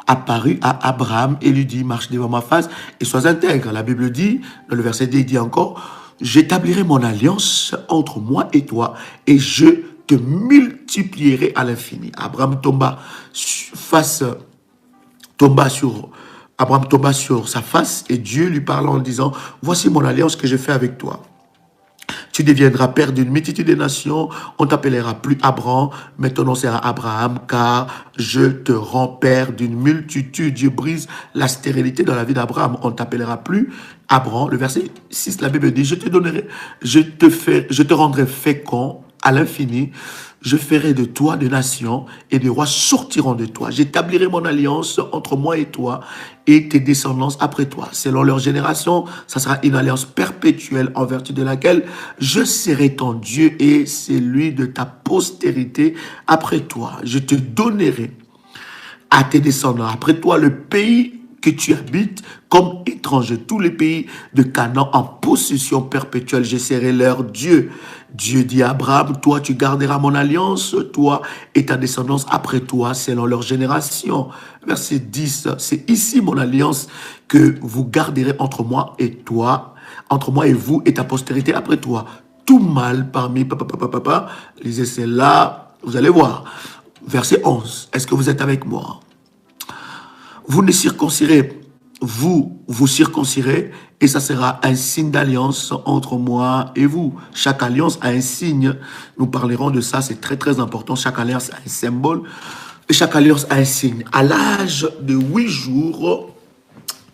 Apparut à Abraham et lui dit, marche devant ma face et sois intègre. La Bible dit, dans le verset 2, il dit encore, j'établirai mon alliance entre moi et toi et je te multiplierai à l'infini. Abraham tomba sur sa face et Dieu lui parla en disant, voici mon alliance que je fais avec toi. Tu deviendras père d'une multitude de nations, on t'appellera plus Abraham, mais ton nom sera Abraham, car je te rends père d'une multitude. Dieu brise la stérilité dans la vie d'Abraham. On ne t'appellera plus Abraham. Le verset 6, la Bible dit, je te rendrai fécond à l'infini. Je ferai de toi des nations et des rois sortiront de toi. J'établirai mon alliance entre moi et toi et tes descendants après toi. Selon leur génération, ça sera une alliance perpétuelle en vertu de laquelle je serai ton Dieu et celui de ta postérité après toi. Je te donnerai à tes descendants après toi le pays que tu habites comme étranger, tous les pays de Canaan en possession perpétuelle. Je serai leur Dieu. Dieu dit à Abraham, toi tu garderas mon alliance, toi et ta descendance après toi, selon leur génération. Verset 10, c'est ici mon alliance que vous garderez entre moi et toi, entre moi et vous et ta postérité après toi. Tout mal parmi lisez celle-là, vous allez voir. Verset 11, est-ce que vous êtes avec moi? Vous ne circoncirez, vous circoncirez, et ça sera un signe d'alliance entre moi et vous. Chaque alliance a un signe. Nous parlerons de ça, c'est très très important. Chaque alliance a un symbole, et chaque alliance a un signe. À l'âge de 8 jours,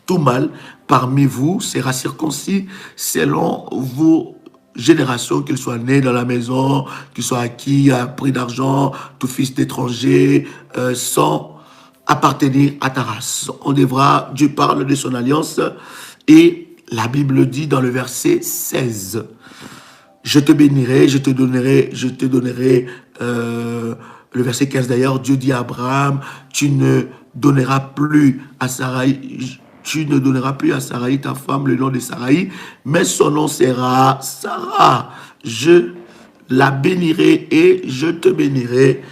tout mâle parmi vous sera circoncis selon vos générations, qu'il soit né dans la maison, qu'il soit acquis à prix d'argent, tout fils d'étranger, sans appartenir à ta race. On devra, Dieu parle de son alliance et la Bible dit dans le verset 16, je te bénirai, je te donnerai, le verset 15 d'ailleurs, Dieu dit à Abraham, tu ne donneras plus à Saraï, ta femme, le nom de Saraï, mais son nom sera Sarah. Je la bénirai et je te bénirai.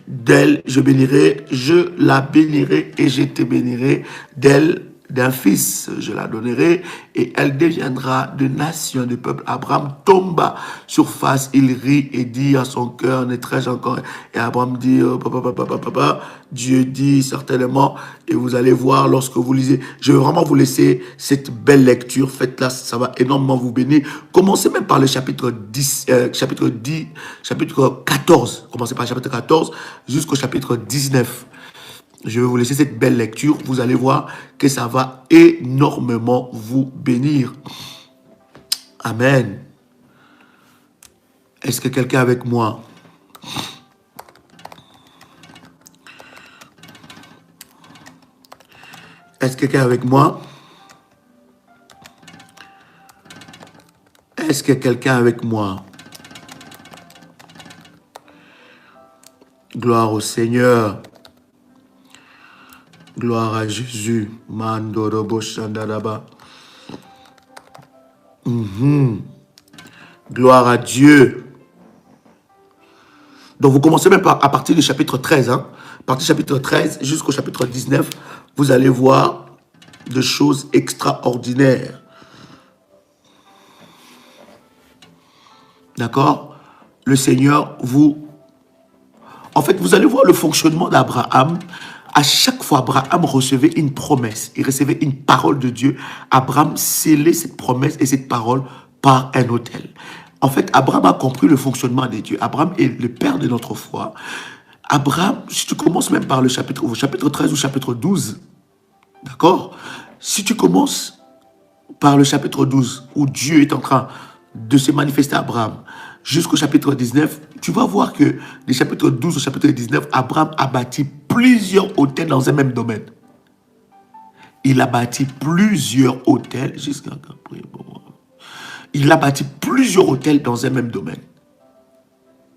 D'elle, je la bénirai et je te bénirai. D'elle, d'un fils, je la donnerai et elle deviendra de nation, de peuple. Abraham tomba sur face, il rit et dit à son cœur, naîtrai-je encore? Et Abraham dit, papa, Dieu dit certainement, et vous allez voir lorsque vous lisez, je vais vraiment vous laisser cette belle lecture, faites-la, ça va énormément vous bénir. Commencez même par le chapitre 14, commencez par le chapitre 14 jusqu'au chapitre 19. Je vais vous laisser cette belle lecture. Vous allez voir que ça va énormément vous bénir. Amen. Est-ce que quelqu'un est avec moi? Est-ce que quelqu'un est avec moi? Est-ce que quelqu'un est avec moi? Gloire au Seigneur. Gloire à Jésus. Mandorobo Shandaraba. Gloire à Dieu. Donc vous commencez même à partir du chapitre 13. À partir du chapitre 13 jusqu'au chapitre 19, vous allez voir des choses extraordinaires. D'accord? Le Seigneur vous... En fait, vous allez voir le fonctionnement d'Abraham. À chaque fois, Abraham recevait une promesse. Il recevait une parole de Dieu. Abraham scellait cette promesse et cette parole par un autel. En fait, Abraham a compris le fonctionnement des dieux. Abraham est le père de notre foi. Abraham, si tu commences même par le chapitre 13 ou chapitre 12, d'accord? Si tu commences par le chapitre 12, où Dieu est en train de se manifester à Abraham, jusqu'au chapitre 19, tu vas voir que des chapitres 12 au chapitre 19, Abraham a bâti plusieurs hôtels dans un même domaine. Il a bâti plusieurs hôtels jusqu'à... Il a bâti plusieurs hôtels dans un même domaine.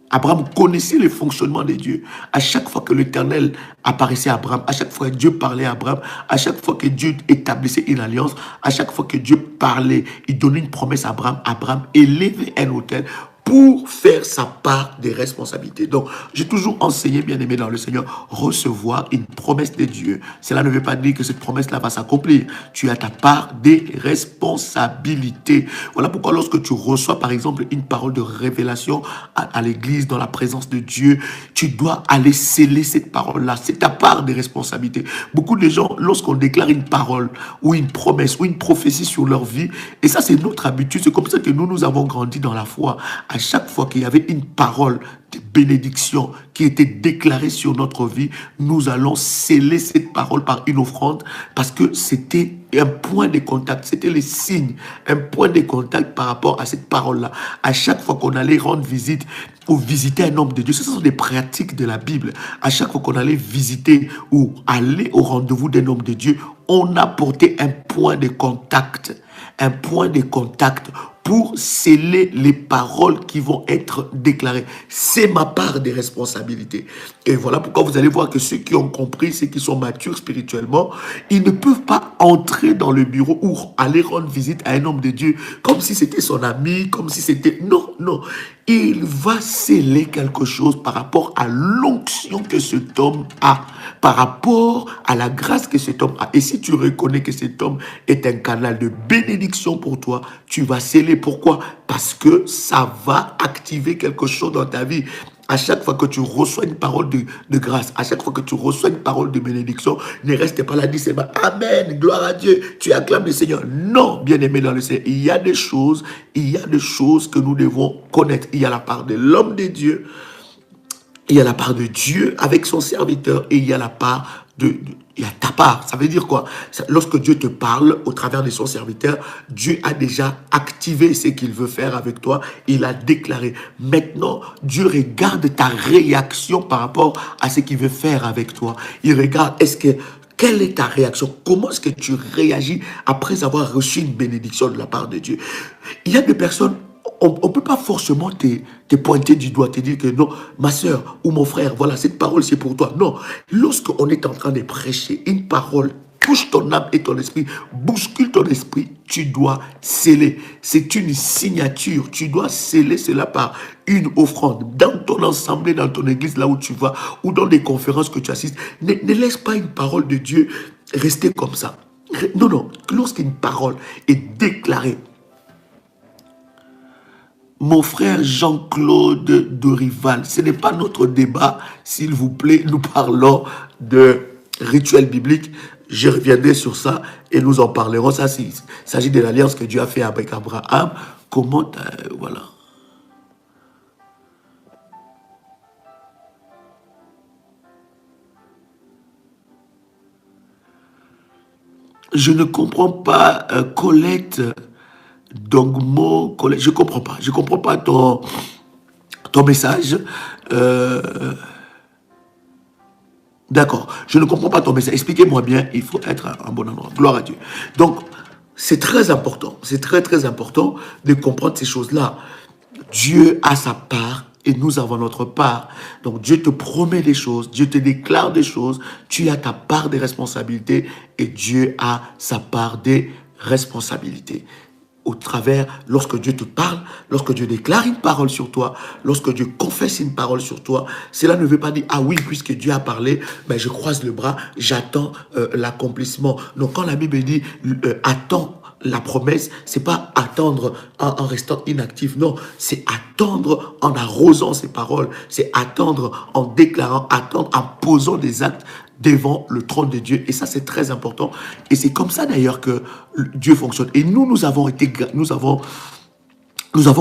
Abraham connaissait le fonctionnement de Dieu. À chaque fois que l'Éternel apparaissait à Abraham, à chaque fois que Dieu parlait à Abraham, à chaque fois que Dieu établissait une alliance, à chaque fois que Dieu parlait, il donnait une promesse à Abraham. Abraham élevait un hôtel pour faire sa part des responsabilités. Donc, j'ai toujours enseigné, bien aimé dans le Seigneur, recevoir une promesse de Dieu. Cela ne veut pas dire que cette promesse-là va s'accomplir. Tu as ta part des responsabilités. Voilà pourquoi lorsque tu reçois, par exemple, une parole de révélation à l'église, dans la présence de Dieu, tu dois aller sceller cette parole-là. C'est ta part des responsabilités. Beaucoup de gens, lorsqu'on déclare une parole ou une promesse ou une prophétie sur leur vie, et ça, c'est notre habitude. C'est comme ça que nous avons grandi dans la foi. À chaque fois qu'il y avait une parole de bénédiction qui était déclarée sur notre vie, nous allons sceller cette parole par une offrande parce que c'était un point de contact, c'était le signe, un point de contact par rapport à cette parole-là. À chaque fois qu'on allait rendre visite ou visiter un homme de Dieu, ce sont des pratiques de la Bible. À chaque fois qu'on allait visiter ou aller au rendez-vous d'un homme de Dieu, on apportait un point de contact pour sceller les paroles qui vont être déclarées. C'est ma part des responsabilités. Et voilà pourquoi vous allez voir que ceux qui ont compris, ceux qui sont matures spirituellement, ils ne peuvent pas entrer dans le bureau ou aller rendre visite à un homme de Dieu comme si c'était son ami, comme si c'était... Non, non. Il va sceller quelque chose par rapport à l'onction que cet homme a, par rapport à la grâce que cet homme a. Et si tu reconnais que cet homme est un canal de bénédiction pour toi, tu vas sceller. Pourquoi? Parce que ça va activer quelque chose dans ta vie. À chaque fois que tu reçois une parole de grâce, à chaque fois que tu reçois une parole de bénédiction, ne reste pas là, dis seulement Amen, gloire à Dieu, tu acclames le Seigneur. Non, bien-aimé dans le Seigneur, il y a des choses que nous devons connaître. Il y a la part de l'homme de Dieu, il y a la part de Dieu avec son serviteur et il y a la part il y a ta part. Ça veut dire quoi? Lorsque Dieu te parle au travers de son serviteur, Dieu a déjà activé ce qu'il veut faire avec toi. Il a déclaré. Maintenant, Dieu regarde ta réaction par rapport à ce qu'il veut faire avec toi. Il regarde, quelle est ta réaction? Comment est-ce que tu réagis après avoir reçu une bénédiction de la part de Dieu? Il y a des personnes, on ne peut pas forcément te pointer du doigt, te dire que non, ma soeur ou mon frère, voilà, cette parole c'est pour toi. Non, lorsqu'on est en train de prêcher, une parole touche ton âme et ton esprit, bouscule ton esprit, tu dois sceller. C'est une signature, tu dois sceller cela par une offrande. Dans ton assemblée, dans ton église, là où tu vas, ou dans des conférences que tu assistes, ne laisse pas une parole de Dieu rester comme ça. Non, non, lorsqu'une parole est déclarée, mon frère Jean-Claude Dorival, ce n'est pas notre débat, s'il vous plaît, nous parlons de rituel biblique. Je reviendrai sur ça et nous en parlerons. Ça, il s'agit de l'alliance que Dieu a fait avec Abraham. Comment, voilà. Je ne comprends pas, Colette... Dogmo, je comprends pas ton message. D'accord, je ne comprends pas ton message. Expliquez-moi bien, il faut être à un bon endroit. Gloire à Dieu. Donc, c'est très important, c'est très très important de comprendre ces choses-là. Dieu a sa part et nous avons notre part. Donc, Dieu te promet des choses, Dieu te déclare des choses, tu as ta part des responsabilités et Dieu a sa part des responsabilités. Au travers, lorsque Dieu te parle, lorsque Dieu déclare une parole sur toi, lorsque Dieu confesse une parole sur toi, cela ne veut pas dire, ah oui, puisque Dieu a parlé, ben je croise le bras, j'attends l'accomplissement. Donc quand la Bible dit, attends la promesse, c'est pas attendre en restant inactif, non, c'est attendre en arrosant ses paroles, c'est attendre en déclarant, attendre en posant des actes devant le trône de Dieu. Et ça, c'est très important. Et c'est comme ça, d'ailleurs, que Dieu fonctionne. Et nous avons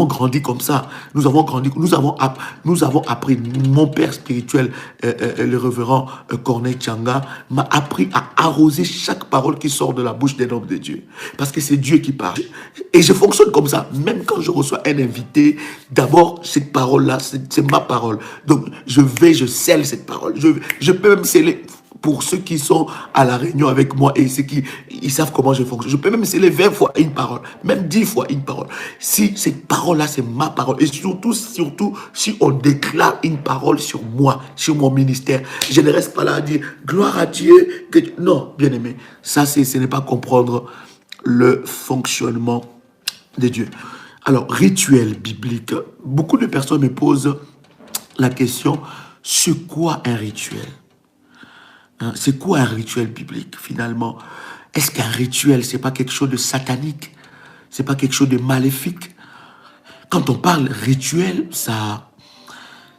grandi comme ça. Nous avons appris. Mon père spirituel, le révérend Corneille Tchanga, m'a appris à arroser chaque parole qui sort de la bouche d'un homme de Dieu. Parce que c'est Dieu qui parle. Et je fonctionne comme ça. Même quand je reçois un invité, d'abord, cette parole-là, c'est ma parole. Donc, je scelle cette parole. Je peux même sceller... Pour ceux qui sont à la réunion avec moi et ceux qui ils savent comment je fonctionne. Je peux même sceller 20 fois une parole, même 10 fois une parole. Si cette parole-là, c'est ma parole. Et surtout, si on déclare une parole sur moi, sur mon ministère, je ne reste pas là à dire gloire à Dieu. Non, bien aimé, ça, ce n'est pas comprendre le fonctionnement de Dieu. Alors, rituel biblique. Beaucoup de personnes me posent la question, c'est quoi un rituel? C'est quoi un rituel biblique finalement? Est-ce qu'un rituel, c'est pas quelque chose de satanique? C'est pas quelque chose de maléfique? Quand on parle rituel, ça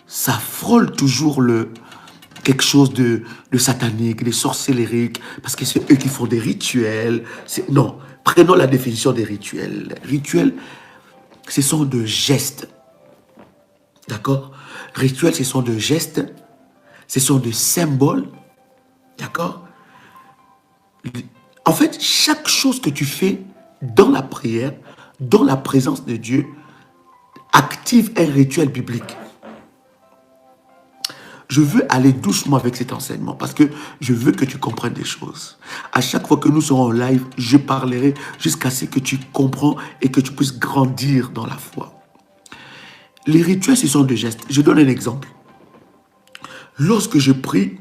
frôle toujours quelque chose de satanique, de sorcellerique, parce que c'est eux qui font des rituels. Non, prenons la définition des rituels. Rituels, ce sont de gestes. D'accord? Rituels, ce sont de gestes, ce sont de symboles. D'accord? En fait, chaque chose que tu fais dans la prière, dans la présence de Dieu, active un rituel biblique. Je veux aller doucement avec cet enseignement parce que je veux que tu comprennes des choses. À chaque fois que nous serons en live, je parlerai jusqu'à ce que tu comprends et que tu puisses grandir dans la foi. Les rituels, ce sont des gestes. Je donne un exemple. Lorsque je prie,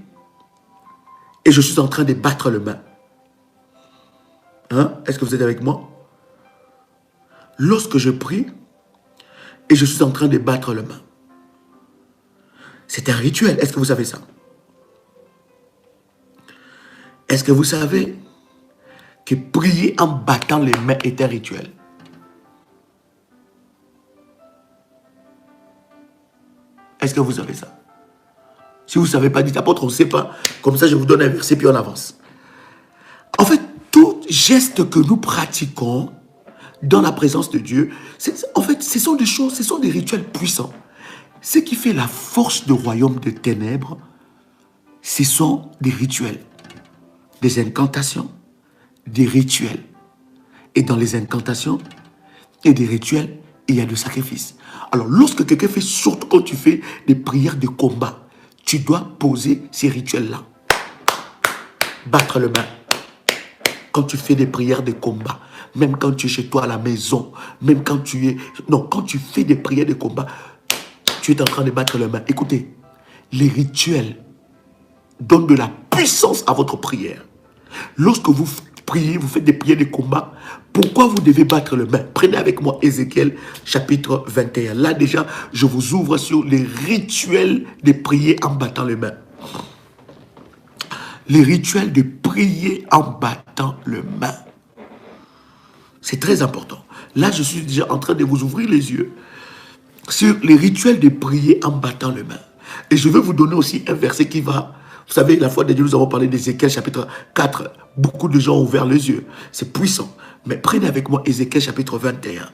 et je suis en train de battre le main. Hein? Est-ce que vous êtes avec moi? Lorsque je prie et je suis en train de battre les mains, c'est un rituel. Est-ce que vous savez ça? Est-ce que vous savez que prier en battant les mains est un rituel? Est-ce que vous savez ça? Si vous ne savez pas, dites apôtre, on ne sait pas. Comme ça, je vous donne un verset, puis on avance. En fait, tout geste que nous pratiquons dans la présence de Dieu, en fait, ce sont des choses, ce sont des rituels puissants. Ce qui fait la force du royaume des ténèbres, ce sont des rituels, des incantations, des rituels. Et dans les incantations et des rituels, il y a le sacrifice. Alors, lorsque quelqu'un fait, surtout quand tu fais des prières de combat, tu dois poser ces rituels-là. Battre le main. Quand tu fais des prières de combat, même quand tu es chez toi à la maison, même quand tu es... Non, quand tu fais des prières de combat, tu es en train de battre le main. Écoutez, les rituels donnent de la puissance à votre prière. Lorsque vous priez, vous faites des prières de combat, pourquoi vous devez battre le main? Prenez avec moi Ézéchiel chapitre 21. Là déjà, je vous ouvre sur les rituels de prier en battant les mains. Les rituels de prier en battant les mains. C'est très important. Là, je suis déjà en train de vous ouvrir les yeux sur les rituels de prier en battant les mains. Et je vais vous donner aussi un verset qui va... Vous savez, la fois de Dieu, nous avons parlé d'Ézéchiel chapitre 4. Beaucoup de gens ont ouvert les yeux. C'est puissant. Mais prenez avec moi Ézéchiel chapitre 21.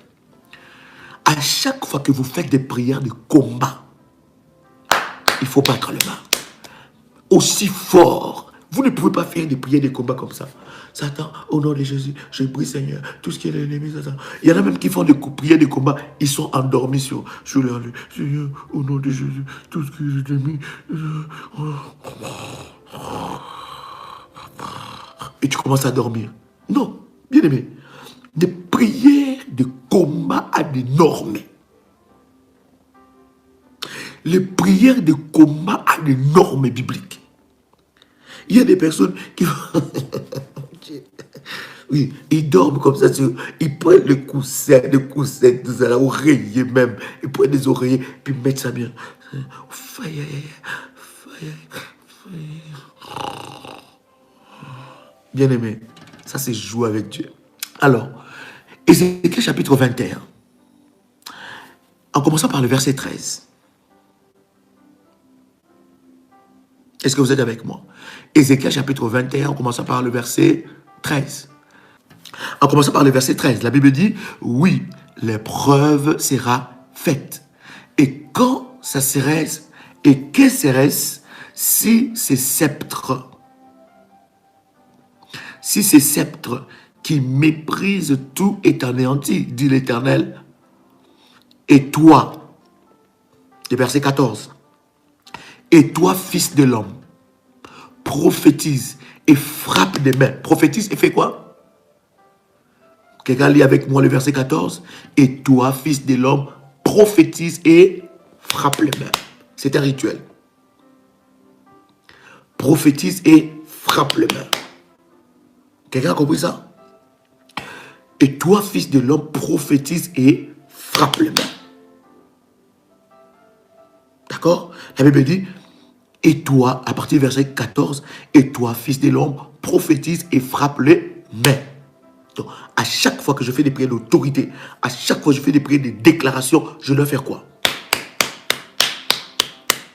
À chaque fois que vous faites des prières de combat, il faut battre les mains. Aussi fort. Vous ne pouvez pas faire des prières de combat comme ça. Satan, au nom de Jésus, je prie Seigneur, tout ce qui est l'ennemi, Satan. Il y en a même qui font des prières de combat, ils sont endormis sur leur lit. Seigneur, au nom de Jésus, tout ce qui est l'ennemi. Et tu commences à dormir. Non, bien aimé. Des prières de combat à des normes. Les prières de combat à des normes bibliques. Il y a des personnes qui... Oui, ils dorment comme ça, ils prennent le coussin, tout ça, l'oreiller même. Ils prennent des oreillers, puis mettent ça bien. Bien aimé, ça c'est jouer avec Dieu. Alors, Ézéchiel chapitre 21, en commençant par le verset 13. Est-ce que vous êtes avec moi? Ézéchiel chapitre 21, en commençant par le verset 13. En commençant par le verset 13, la Bible dit, oui, l'épreuve sera faite. Et quand ça serait-ce, et que serait-ce si ces sceptres qui méprisent tout est anéanti, dit l'Éternel, et toi, le verset 14, et toi, fils de l'homme, prophétise et frappe des mains. Prophétise et fait quoi? Quelqu'un lit avec moi le verset 14. Et toi, fils de l'homme, prophétise et frappe les mains. C'est un rituel. Prophétise et frappe les mains. Quelqu'un a compris ça? Et toi, fils de l'homme, prophétise et frappe les mains. D'accord? La Bible dit, et toi, à partir du verset 14, et toi, fils de l'homme, prophétise et frappe les mains. Donc, à chaque fois que je fais des prières d'autorité, à chaque fois que je fais des prières de déclaration, je dois faire quoi?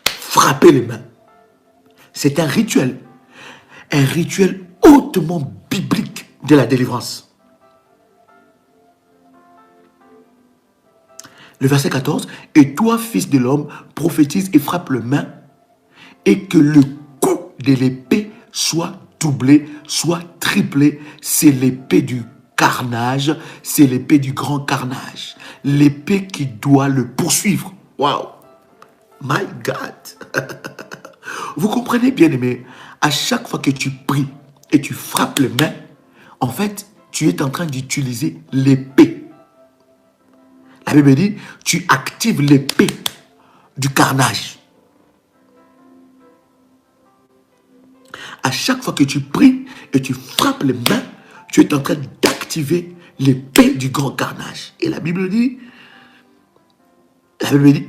Frapper les mains. C'est un rituel hautement biblique de la délivrance. Le verset 14, et toi, fils de l'homme, prophétise et frappe les mains, et que le coup de l'épée soit doublé, soit triplé. C'est l'épée du carnage, c'est l'épée du grand carnage. L'épée qui doit le poursuivre. Wow! My God! Vous comprenez, bien aimé, à chaque fois que tu pries et tu frappes les mains, en fait, tu es en train d'utiliser l'épée. La Bible dit, tu actives l'épée du carnage. À chaque fois que tu pries et tu frappes les mains, tu es en train d'activer l'épée du grand carnage. Et la Bible dit,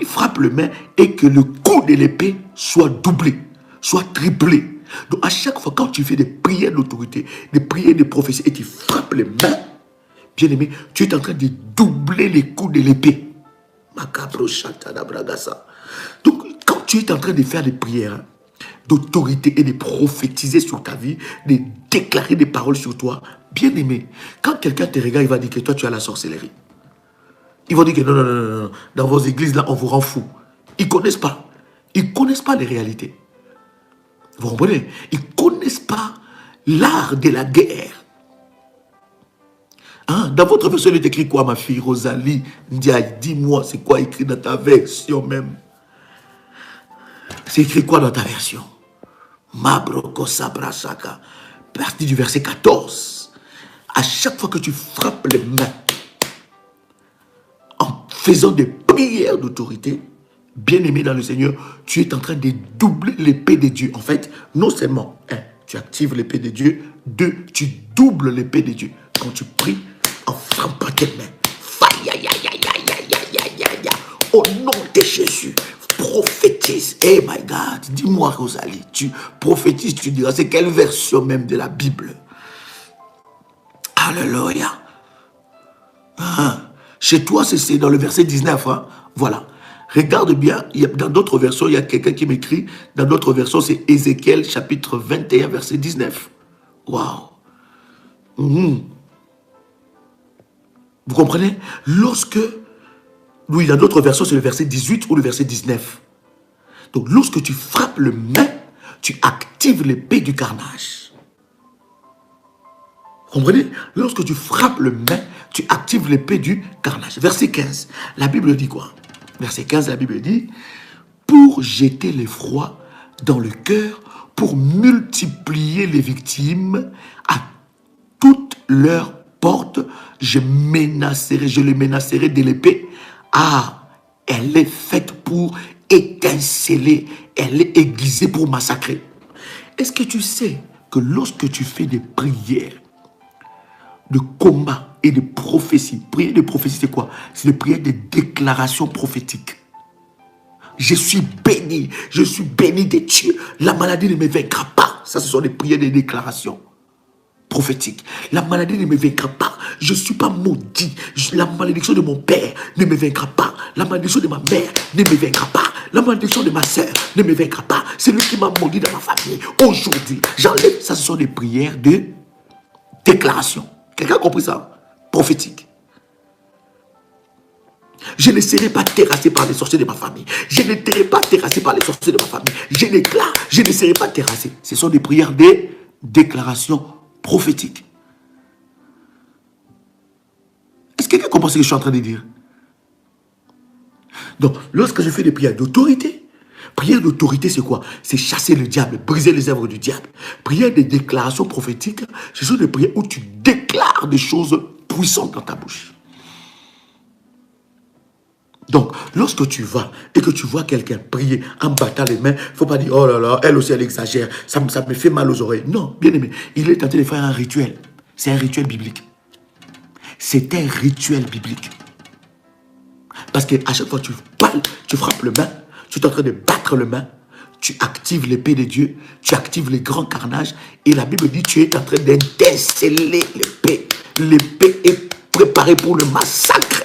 frappe le main et que le coup de l'épée soit doublé, soit triplé. Donc à chaque fois quand tu fais des prières d'autorité, des prières de prophétie et tu frappes les mains, bien aimé, tu es en train de doubler les coups de l'épée. Donc quand tu es en train de faire des prières d'autorité et de prophétiser sur ta vie, de déclarer des paroles sur toi, bien aimé, quand quelqu'un te regarde, il va dire que toi tu as la sorcellerie. Ils vont dire que non, non, non, non, non. Dans vos églises là, on vous rend fou. Ils ne connaissent pas. Ils ne connaissent pas les réalités. Vous comprenez? Ils ne connaissent pas l'art de la guerre. Hein? Dans votre version, il est écrit quoi, ma fille Rosalie Ndiaye? Dis-moi, c'est quoi écrit dans ta version même? C'est écrit quoi dans ta version? Mabroko Sabrasaka. Partie du verset 14. À chaque fois que tu frappes les mains, en faisant des prières d'autorité, bien-aimé dans le Seigneur, tu es en train de doubler l'épée de Dieu. En fait, non seulement, un, tu actives l'épée de Dieu, deux, tu doubles l'épée de Dieu. Quand tu pries, en frappant tes mains, au nom de Jésus, prophétise. Eh my God, dis-moi Rosalie, tu prophétises, tu diras, c'est quelle version même de la Bible? Alléluia. Ah. Chez toi, c'est dans le verset 19. Hein? Voilà. Regarde bien, dans d'autres versions, il y a quelqu'un qui m'écrit. Dans d'autres versions, c'est Ézéchiel, chapitre 21, verset 19. Waouh. Vous comprenez? Lorsque, oui, dans d'autres versions, c'est le verset 18 ou le verset 19. Donc, lorsque tu frappes le main, tu actives l'épée du carnage. Vous comprenez? Lorsque tu frappes le main, tu actives l'épée du carnage. Verset 15, la Bible dit quoi? Verset 15, la Bible dit, pour jeter l'effroi dans le cœur, pour multiplier les victimes à toutes leurs portes, je les menacerai de l'épée. Ah, elle est faite pour étinceler, elle est aiguisée pour massacrer. Est-ce que tu sais que lorsque tu fais des prières de combat et de prophétie. Prière de prophétie, c'est quoi? C'est des prières de déclaration prophétique. Je suis béni de Dieu. La maladie ne me vaincra pas. Ça, ce sont des prières de déclaration prophétique. La maladie ne me vaincra pas. Je ne suis pas maudit. La malédiction de mon père ne me vaincra pas. La malédiction de ma mère ne me vaincra pas. La malédiction de ma soeur ne me vaincra pas. C'est lui qui m'a maudit dans ma famille. Aujourd'hui, j'enlève. Ça, ce sont des prières de déclaration. Quelqu'un a compris ça? Prophétique. Je ne serai pas terrassé par les sorciers de ma famille. Je ne serai pas terrassé par les sorciers de ma famille. Je déclare, je ne serai pas terrassé. Ce sont des prières de déclaration prophétique. Est-ce que quelqu'un comprend ce que je suis en train de dire? Donc, lorsque je fais des prières d'autorité, prière d'autorité, c'est quoi? C'est chasser le diable, briser les œuvres du diable. Prière de déclaration prophétique, ce sont des prières où tu déclares des choses puissantes dans ta bouche. Donc, lorsque tu vas et que tu vois quelqu'un prier en battant les mains, il ne faut pas dire, oh là là, elle aussi elle exagère, ça me fait mal aux oreilles. Non, bien aimé, il est tenté de faire un rituel. C'est un rituel biblique. C'est un rituel biblique. Parce qu'à chaque fois que tu parles, tu frappes le main, tu es en train de battre le main, tu actives l'épée de Dieu, tu actives les grands carnages, et la Bible dit, tu es en train d'interceller l'épée. L'épée est préparée pour le massacre.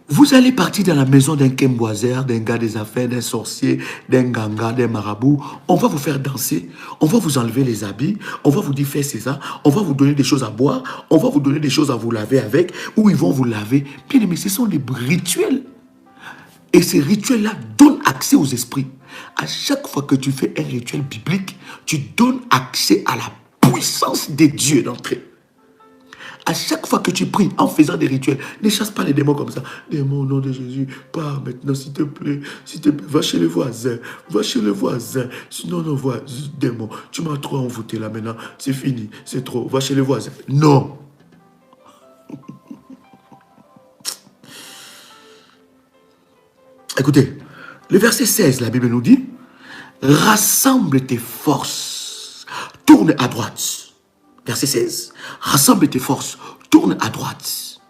Vous allez partir dans la maison d'un kemboiser, d'un gars des affaires, d'un sorcier, d'un ganga, d'un marabout. On va vous faire danser, on va vous enlever les habits, on va vous dire fais ça, on va vous donner des choses à boire, on va vous donner des choses à vous laver avec, ou ils vont vous laver. Bien aimé, ce sont des rituels. Et ces rituels-là donnent accès aux esprits. À chaque fois que tu fais un rituel biblique, tu donnes accès à la puissance de Dieu d'entrée. À chaque fois que tu pries en faisant des rituels, ne chasse pas les démons comme ça. Démon, au nom de Jésus, pars maintenant, s'il te plaît. S'il te plaît, va chez le voisin. Va chez le voisin. Non, non, démon, tu m'as trop envoûté là maintenant. C'est fini, c'est trop. Va chez le voisin. Non. Écoutez, le verset 16, la Bible nous dit, rassemble tes forces, tourne à droite. Verset 16. Rassemble tes forces, tourne à droite.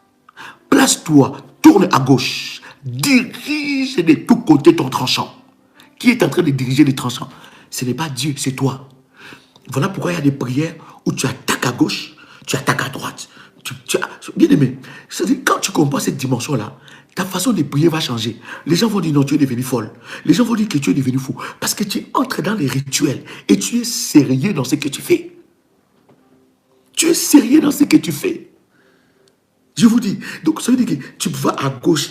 Place-toi, tourne à gauche. Dirige de tous côtés ton tranchant. Qui est en train de diriger les tranchants? Ce n'est pas Dieu, c'est toi. Voilà pourquoi il y a des prières où tu attaques à gauche, tu attaques à droite. Bien aimé, c'est-à-dire quand tu comprends cette dimension-là, ta façon de prier va changer. Les gens vont dire non, tu es devenu folle. Les gens vont dire que tu es devenu fou. Parce que tu entres dans les rituels et tu es sérieux dans ce que tu fais. Tu es sérieux dans ce que tu fais. Je vous dis, donc ça veut dire que tu vas à gauche,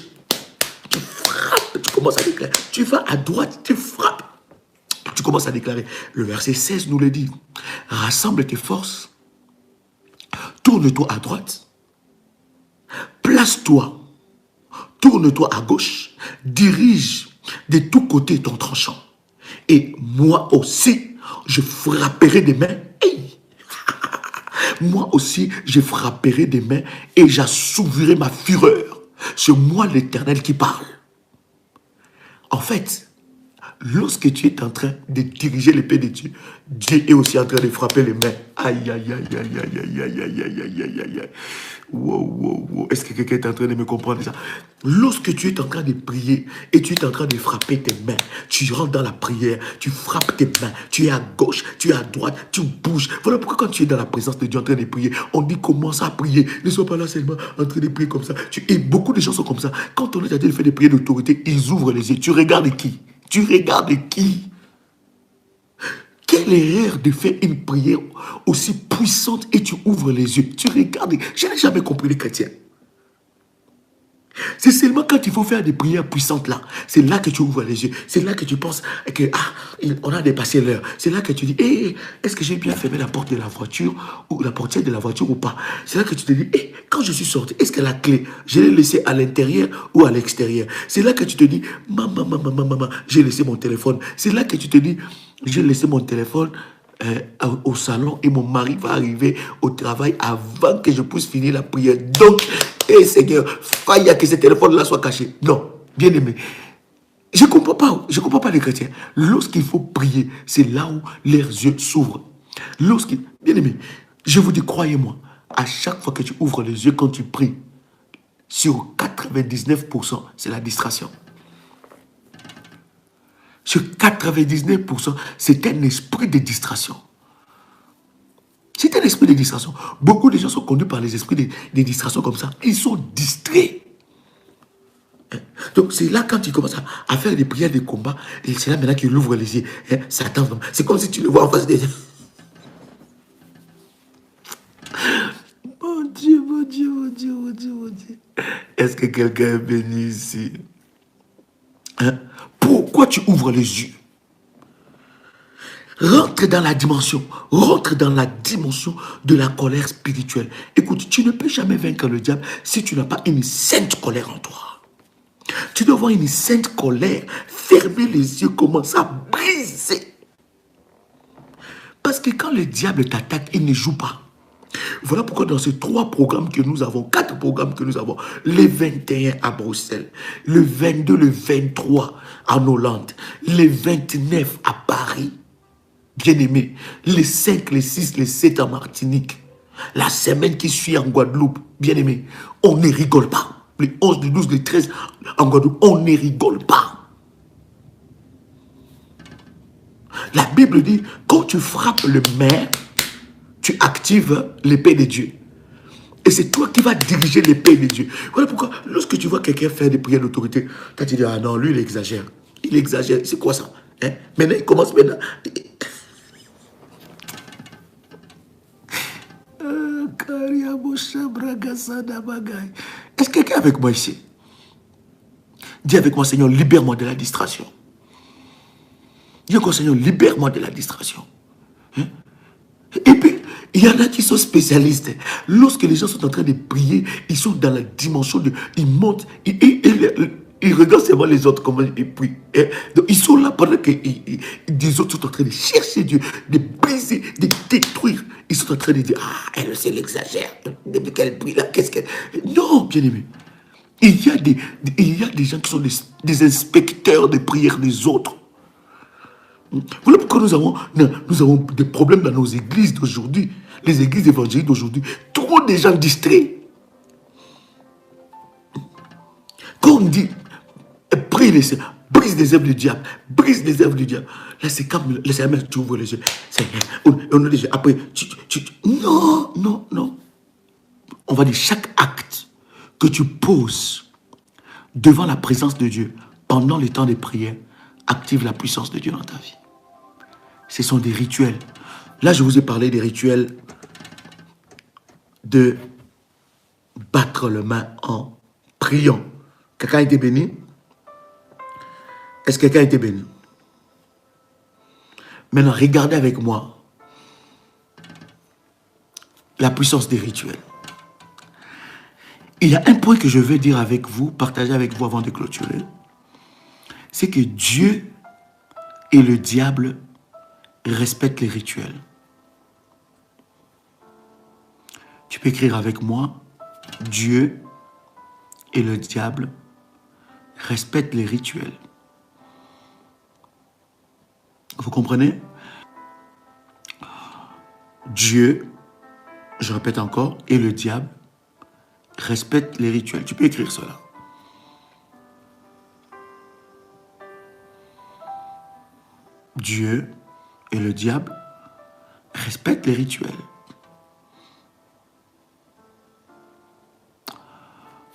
tu frappes, tu commences à déclarer. Tu vas à droite, tu frappes. Tu commences à déclarer. Le verset 16 nous le dit. Rassemble tes forces. Tourne-toi à droite. Place-toi. Tourne-toi à gauche. Dirige de tous côtés ton tranchant. Et moi aussi, je frapperai des mains. Hey! Moi aussi, je frapperai des mains et j'assouvirai ma fureur. C'est moi l'Éternel qui parle. En fait, lorsque tu es en train de diriger l'épée de Dieu, Dieu est aussi en train de frapper les mains. Aïe, aïe, aïe, aïe, aïe, aïe, aïe, aïe, aïe, aïe, aïe, aïe. Wow, wow, wow. Est-ce que quelqu'un est en train de me comprendre ça? Lorsque tu es en train de prier et tu es en train de frapper tes mains, tu rentres dans la prière, tu frappes tes mains, tu es à gauche, tu es à droite, tu bouges. Voilà pourquoi quand tu es dans la présence de Dieu en train de prier, on dit commence à prier. Ne sois pas là seulement en train de prier comme ça. Et beaucoup de gens sont comme ça. Quand on est en train de faire des prières d'autorité, ils ouvrent les yeux. Tu regardes qui? Tu regardes qui? Quelle erreur de faire une prière aussi puissante et tu ouvres les yeux. Tu regardes. Je n'ai jamais compris les chrétiens. C'est seulement quand il faut faire des prières puissantes là. C'est là que tu ouvres les yeux. C'est là que tu penses que on a dépassé l'heure. C'est là que tu dis, est-ce que j'ai bien fermé la porte de la voiture ou la portière de la voiture ou pas? C'est là que tu te dis, quand je suis sorti, est-ce que la clé, je l'ai laissée à l'intérieur ou à l'extérieur? C'est là que tu te dis, maman, j'ai laissé mon téléphone. C'est là que tu te dis, j'ai laissé mon téléphone au salon et mon mari va arriver au travail avant que je puisse finir la prière. Donc, Seigneur, faille à que ce téléphone-là soit caché. Non, bien aimé. Je ne comprends pas les chrétiens. Lorsqu'il faut prier, c'est là où leurs yeux s'ouvrent. Bien aimé, je vous dis, croyez-moi, à chaque fois que tu ouvres les yeux quand tu pries, sur 99%, c'est la distraction. Sur 99%, c'est un esprit de distraction. C'est un esprit de distraction. Beaucoup de gens sont conduits par les esprits de distraction comme ça. Ils sont distraits. Donc c'est là quand tu commences à faire des prières de combat, et c'est là maintenant qu'il ouvre les yeux. Satan, c'est comme si tu le vois en face des... Mon Dieu, mon Dieu, mon Dieu, mon Dieu, mon Dieu. Est-ce que quelqu'un est béni ici? Pourquoi tu ouvres les yeux? Rentre dans la dimension de la colère spirituelle. Écoute, tu ne peux jamais vaincre le diable si tu n'as pas une sainte colère en toi. Tu dois avoir une sainte colère, fermer les yeux, commencer à briser. Parce que quand le diable t'attaque, il ne joue pas. Voilà pourquoi dans ces 3 programmes que nous avons, 4 programmes que nous avons, le 21 à Bruxelles, le 22, le 23 en Hollande, le 29 à Paris, bien aimé, les 5, les 6, les 7 en Martinique, la semaine qui suit en Guadeloupe, bien aimé, on ne rigole pas. Les 11, les 12, les 13 en Guadeloupe, on ne rigole pas. La Bible dit, quand tu frappes le maire, tu actives l'épée de Dieu. Et c'est toi qui vas diriger l'épée de Dieu. Voilà pourquoi, lorsque tu vois quelqu'un faire des prières d'autorité, quand tu dis, ah non, lui, il exagère. Il exagère. C'est quoi ça? Maintenant, il commence maintenant. Est-ce que quelqu'un est avec moi ici? Dis avec moi, Seigneur, libère-moi de la distraction. Dis avec moi, Seigneur, libère-moi de la distraction. Et puis, il y en a qui sont spécialistes. Lorsque les gens sont en train de prier, ils sont dans la dimension de... Ils montent, ils regardent seulement les autres comment ils prient. Donc, ils sont là pendant que les autres sont en train de chercher Dieu, de briser, de détruire. Ils sont en train de dire, ah, elle, elle exagère. Depuis qu'elle prie là, qu'est-ce qu'elle... Non, bien aimé. Il y a des gens qui sont des inspecteurs de prière des autres. Voilà pourquoi nous avons des problèmes dans nos églises d'aujourd'hui. Les églises évangéliques d'aujourd'hui. Trop de gens distraits. Quand on dit, prie les Seigneur, brise les œuvres du diable, brise les œuvres du diable. Là, c'est comme le Seigneur, tu ouvres les yeux. On a les yeux. Après, non, non, non. On va dire chaque acte que tu poses devant la présence de Dieu pendant les temps de prière active la puissance de Dieu dans ta vie. Ce sont des rituels. Là, je vous ai parlé des rituels de battre les mains en priant. Quelqu'un a été béni? Est-ce que quelqu'un a été béni? Maintenant, regardez avec moi la puissance des rituels. Il y a un point que je veux dire avec vous, partager avec vous avant de clôturer. C'est que Dieu et le diable respectent les rituels. Tu peux écrire avec moi, Dieu et le diable respectent les rituels. Vous comprenez? Dieu, je répète encore, et le diable respectent les rituels. Tu peux écrire cela. Dieu et le diable respectent les rituels.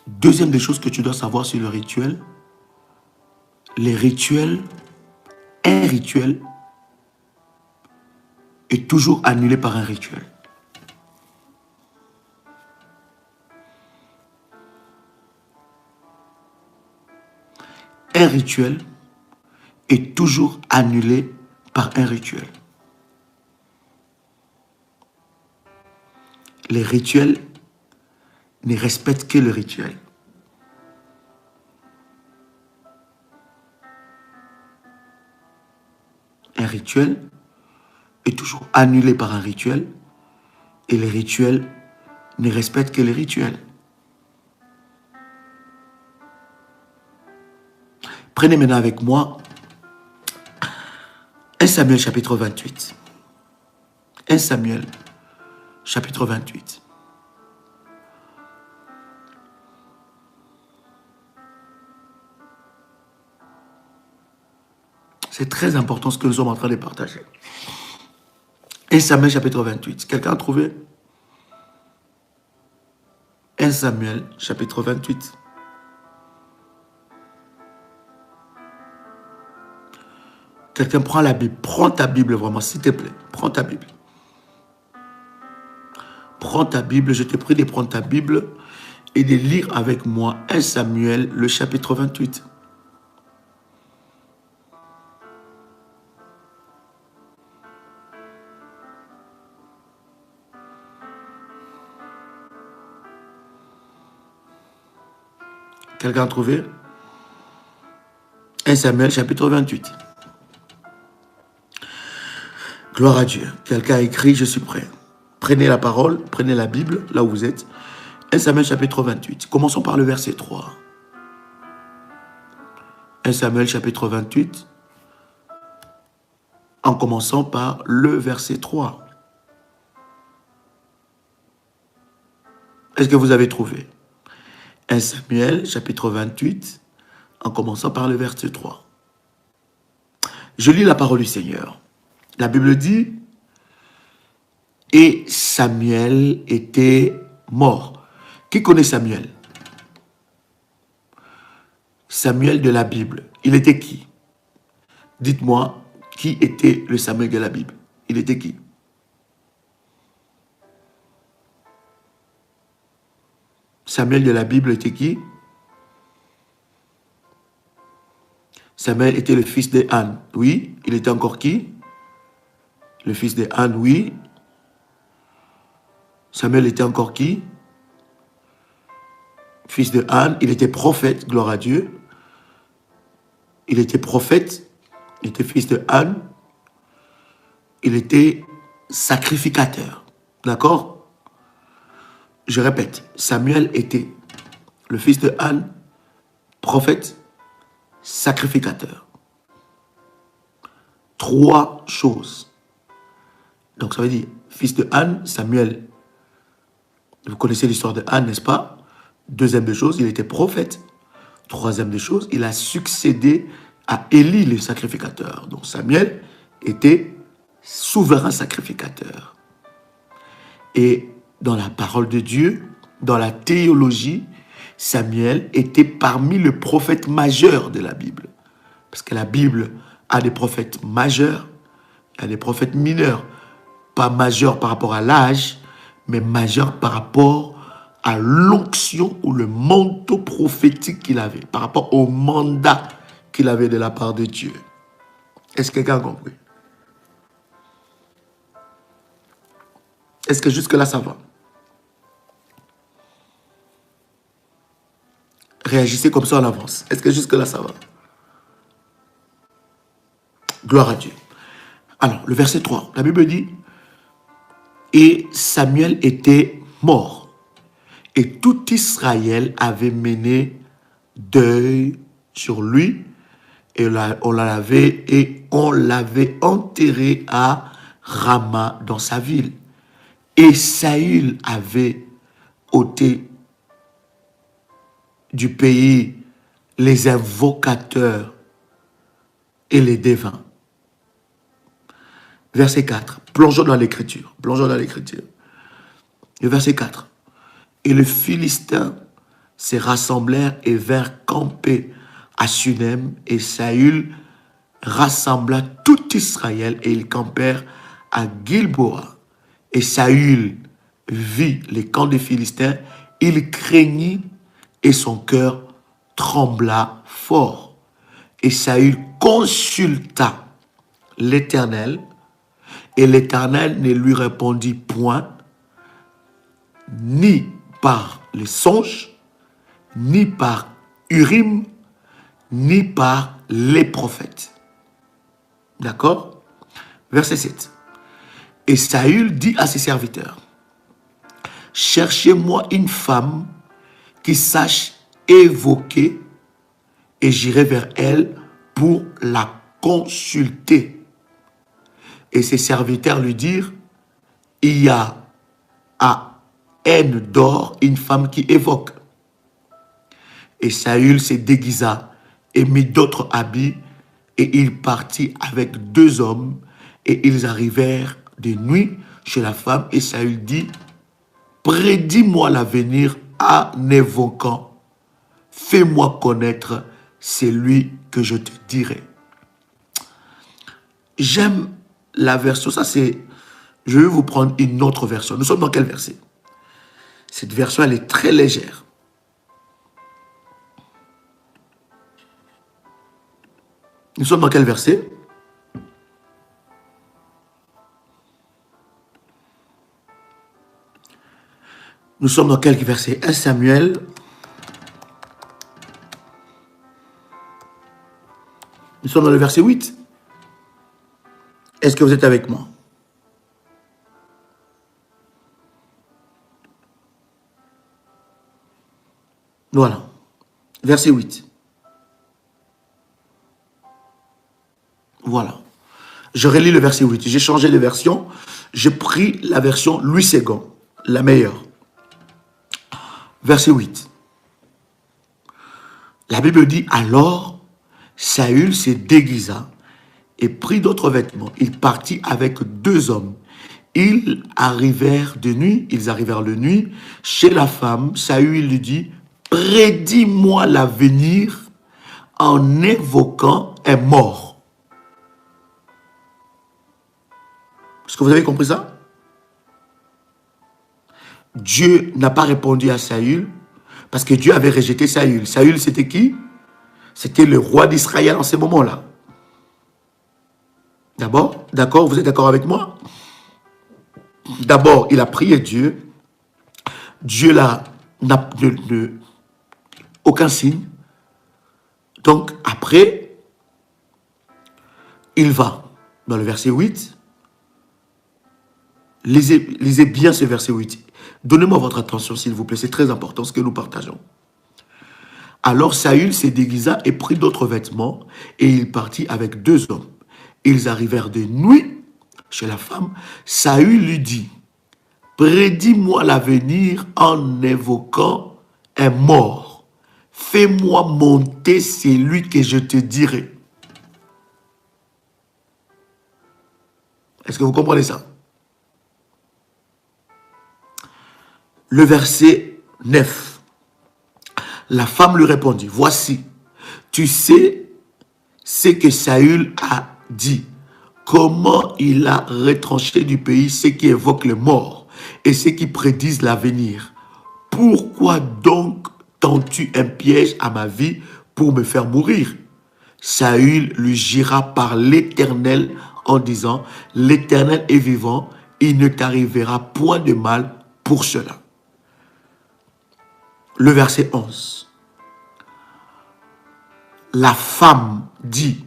Deuxième des choses que tu dois savoir sur le rituel, les rituels, un rituel est toujours annulé par un rituel. Un rituel est toujours annulé par un rituel. Les rituels ne respectent que le rituel. Un rituel est toujours annulé par un rituel et les rituels ne respectent que les rituels. Prenez maintenant avec moi 1 Samuel chapitre 28. 1 Samuel chapitre 28. C'est très important ce que nous sommes en train de partager. 1 Samuel chapitre 28. Quelqu'un a trouvé? 1 Samuel chapitre 28. Quelqu'un prend la Bible. Prends ta Bible vraiment, s'il te plaît. Prends ta Bible. Prends ta Bible. Je te prie de prendre ta Bible et de lire avec moi 1 Samuel, le chapitre 28. Quelqu'un a trouvé? 1 Samuel, chapitre 28. Gloire à Dieu. Quelqu'un a écrit, je suis prêt. Prenez la parole, prenez la Bible, là où vous êtes. 1 Samuel, chapitre 28. Commençons par le verset 3. 1 Samuel, chapitre 28. En commençant par le verset 3. Est-ce que vous avez trouvé? 1 Samuel, chapitre 28, en commençant par le verset 3. Je lis la parole du Seigneur. La Bible dit, « Et Samuel était mort. » Qui connaît Samuel? Samuel de la Bible. Il était qui? Dites-moi, qui était le Samuel de la Bible? Il était qui? Samuel de la Bible était qui? Samuel était le fils de Anne. Oui. Il était encore qui? Le fils de Anne, oui. Samuel était encore qui? Fils de Anne. Il était prophète, gloire à Dieu. Il était prophète. Il était fils de Anne. Il était sacrificateur. D'accord? Je répète, Samuel était le fils de Anne, prophète, sacrificateur. 3 choses. Donc ça veut dire, fils de Anne, Samuel. Vous connaissez l'histoire de Anne, n'est-ce pas? Deuxième des choses, il était prophète. Troisième des choses, il a succédé à Élie, le sacrificateur. Donc Samuel était souverain sacrificateur. Et dans la parole de Dieu, dans la théologie, Samuel était parmi les prophètes majeurs de la Bible. Parce que la Bible a des prophètes majeurs, il y a des prophètes mineurs. Pas majeurs par rapport à l'âge, mais majeurs par rapport à l'onction ou le manteau prophétique qu'il avait, par rapport au mandat qu'il avait de la part de Dieu. Est-ce que quelqu'un a compris? Est-ce que jusque-là ça va? Réagissez comme ça en avance. Est-ce que jusque-là ça va? Gloire à Dieu. Alors, le verset 3, la Bible dit, et Samuel était mort, et tout Israël avait mené deuil sur lui, et on l'avait enterré à Rama dans sa ville. Et Saül avait ôté du pays les invocateurs et les devins. Verset 4. Plongeons dans l'écriture. Plongeons dans l'écriture. Le verset 4. Et les Philistins se rassemblèrent et vinrent camper à Sunem, et Saül rassembla tout Israël, et ils campèrent à Gilboa. Et Saül vit les camps des Philistins, il craignit et son cœur trembla fort. Et Saül consulta l'Éternel, et l'Éternel ne lui répondit point, ni par les songes, ni par Urim, ni par les prophètes. D'accord? Verset 7. Et Saül dit à ses serviteurs, cherchez-moi une femme qui sache évoquer, et j'irai vers elle pour la consulter. Et ses serviteurs lui dirent, il y a à En-Dor une femme qui évoque. Et Saül se déguisa et mit d'autres habits, et il partit avec 2 hommes, et ils arrivèrent de nuit chez la femme, et Saül dit, prédis-moi l'avenir en évoquant, fais-moi connaître celui que je te dirai. J'aime la version, ça c'est, je vais vous prendre une autre version. Nous sommes dans quel verset? Cette version, elle est très légère. Nous sommes dans quel verset? Nous sommes dans quel verset? 1 Samuel. Nous sommes dans le verset 8. Est-ce que vous êtes avec moi? Voilà. Verset 8. Voilà. Je relis le verset 8. J'ai changé de version. J'ai pris la version Louis II, la meilleure. Verset 8. La Bible dit, alors Saül se déguisa et prit d'autres vêtements. Il partit avec 2 hommes. Ils arrivèrent de nuit chez la femme. Saül lui dit, prédis-moi l'avenir en évoquant un mort. Est-ce que vous avez compris ça? Dieu n'a pas répondu à Saül parce que Dieu avait rejeté Saül. Saül, c'était qui? C'était le roi d'Israël en ce moment-là. D'abord, d'accord, vous êtes d'accord avec moi? D'abord, il a prié Dieu. Dieu n'a aucun signe. Donc, après, il va dans le verset 8. Lisez bien ce verset 8. Donnez-moi votre attention, s'il vous plaît. C'est très important ce que nous partageons. Alors Saül se déguisa et prit d'autres vêtements, et il partit avec 2 hommes. ils arrivèrent de nuit chez la femme. Saül lui dit, prédis-moi l'avenir en évoquant un mort. Fais-moi monter celui que je te dirai. Est-ce que vous comprenez ça? Le verset 9. La femme lui répondit, voici, tu sais ce que Saül a dit, comment il a retranché du pays ceux qui évoquent le mort et ceux qui prédisent l'avenir. Pourquoi donc tends-tu un piège à ma vie pour me faire mourir? Saül lui jura par l'Éternel en disant, l'Éternel est vivant, il ne t'arrivera point de mal pour cela. Le verset 11. La femme dit,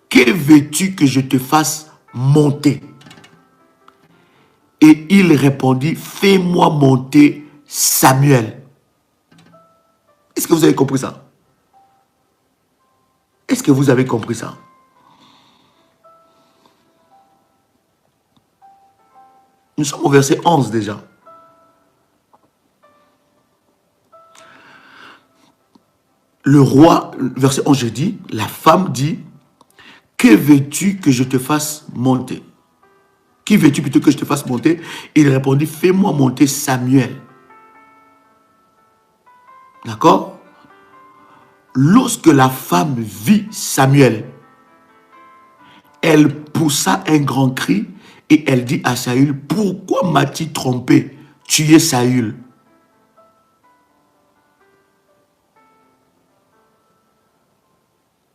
que veux-tu que je te fasse monter? Et il répondit, fais-moi monter Samuel. Est-ce que vous avez compris ça? Est-ce que vous avez compris ça? Nous sommes au verset 11 déjà. Le roi, verset 11, je dis, la femme dit, que veux-tu que je te fasse monter? Qui veux-tu plutôt que je te fasse monter? Il répondit, fais-moi monter Samuel. D'accord? Lorsque la femme vit Samuel, elle poussa un grand cri et elle dit à Saül, pourquoi m'as-tu trompé? Tu es Saül.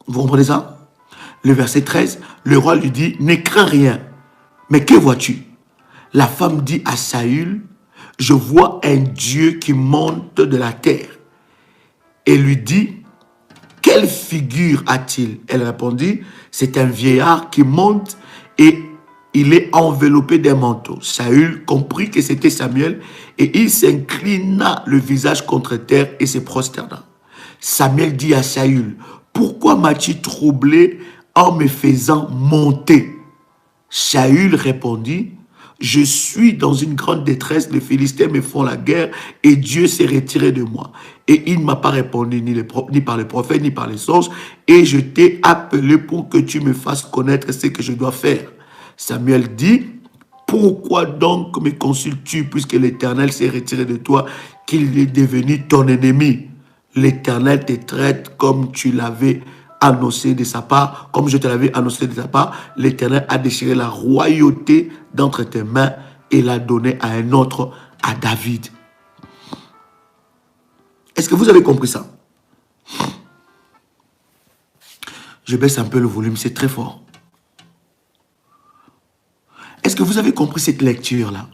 Vous comprenez ça? Le verset 13, le roi lui dit, ne crains rien. Mais que vois-tu? La femme dit à Saül, je vois un Dieu qui monte de la terre. Et lui dit, quelle figure a-t-il? Elle répondit, c'est un vieillard qui monte et il est enveloppé d'un manteau. Saül comprit que c'était Samuel et il s'inclina le visage contre terre et se prosterna. Samuel dit à Saül, pourquoi m'as-tu troublé en me faisant monter? Saül répondit, je suis dans une grande détresse, les Philistins me font la guerre et Dieu s'est retiré de moi. Et il ne m'a pas répondu ni par les prophètes, ni par les anges. Et je t'ai appelé pour que tu me fasses connaître ce que je dois faire. Samuel dit, pourquoi donc me consultes-tu puisque l'Éternel s'est retiré de toi, qu'il est devenu ton ennemi? L'Éternel te traite comme tu l'avais annoncé de sa part, comme je te l'avais annoncé de sa part. L'Éternel a déchiré la royauté d'entre tes mains et l'a donnée à un autre, à David. Est-ce que vous avez compris ça? Je baisse un peu le volume, c'est très fort. Est-ce que vous avez compris cette lecture-là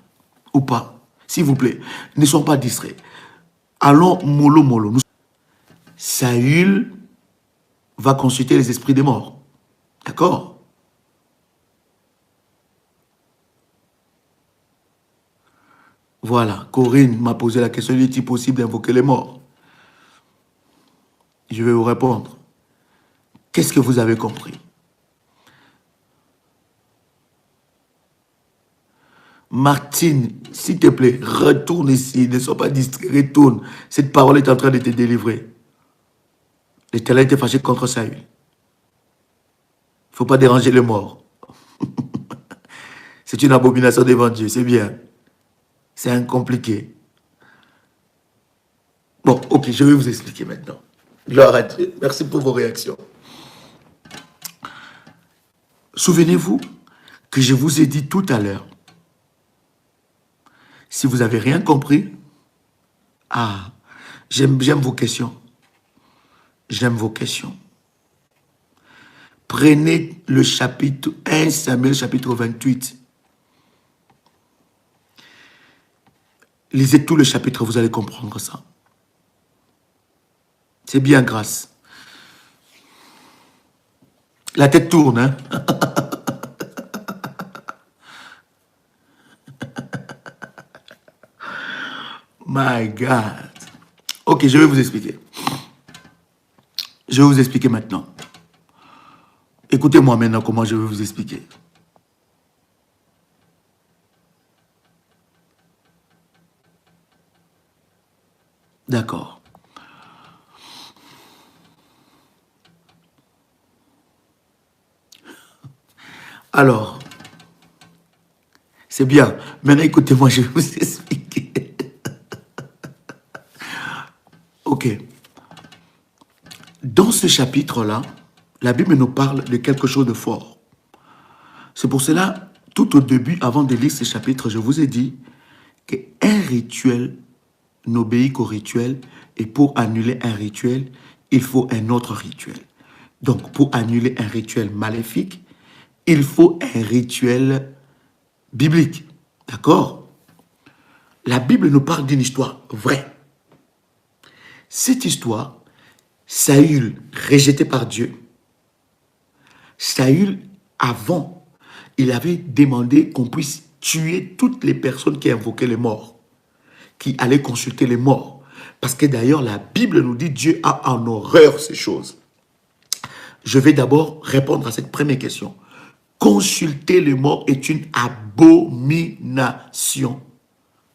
ou pas? S'il vous plaît, ne soyons pas distraits. Allons mollo mollo. Saül va consulter les esprits des morts. D'accord? Voilà, Corinne m'a posé la question, est-il possible d'invoquer les morts? Je vais vous répondre. Qu'est-ce que vous avez compris? Martine, s'il te plaît, retourne ici, ne sois pas distrait, retourne. Cette parole est en train de te délivrer. L'Éternel était fâché contre Saül. Il ne faut pas déranger les morts. C'est une abomination devant Dieu, c'est bien. C'est incompliqué. Bon, ok, je vais vous expliquer maintenant. Gloire à Dieu. Merci pour vos réactions. Souvenez-vous que je vous ai dit tout à l'heure, si vous n'avez rien compris, j'aime vos questions. J'aime vos questions. Prenez le chapitre 1 Samuel, chapitre 28. Lisez tout le chapitre, vous allez comprendre ça. C'est bien grâce. La tête tourne, hein? My God. Ok, je vais vous expliquer. Je vais vous expliquer maintenant. Écoutez-moi maintenant comment je vais vous expliquer. D'accord. Alors, c'est bien. Maintenant, écoutez-moi, je vais vous expliquer. Ok. Dans ce chapitre-là, la Bible nous parle de quelque chose de fort. C'est pour cela, tout au début, avant de lire ce chapitre, je vous ai dit qu'un rituel n'obéit qu'au rituel, et pour annuler un rituel, il faut un autre rituel. Donc, pour annuler un rituel maléfique, il faut un rituel biblique. D'accord? La Bible nous parle d'une histoire vraie. Cette histoire, Saül, rejeté par Dieu, Saül, avant, il avait demandé qu'on puisse tuer toutes les personnes qui invoquaient les morts, qui allaient consulter les morts. Parce que d'ailleurs, la Bible nous dit Dieu a en horreur ces choses. Je vais d'abord répondre à cette première question. Consulter les morts est une abomination.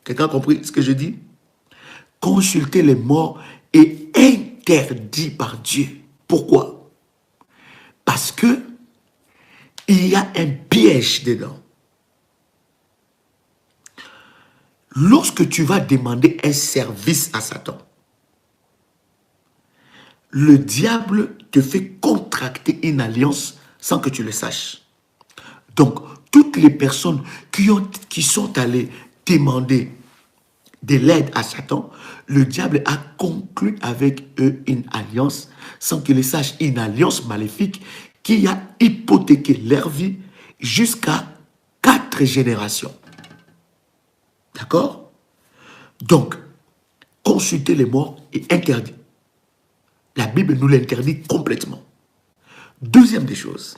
Quelqu'un a compris ce que je dis? Consulter les morts est interdit par Dieu. Pourquoi? Parce que il y a un piège dedans. Lorsque tu vas demander un service à Satan, le diable te fait contracter une alliance sans que tu le saches. Donc, toutes les personnes qui sont allées demander de l'aide à Satan, le diable a conclu avec eux une alliance sans qu'ils le sachent, une alliance maléfique qui a hypothéqué leur vie jusqu'à 4 générations. D'accord? Donc, consulter les morts est interdit. La Bible nous l'interdit complètement. Deuxième des choses,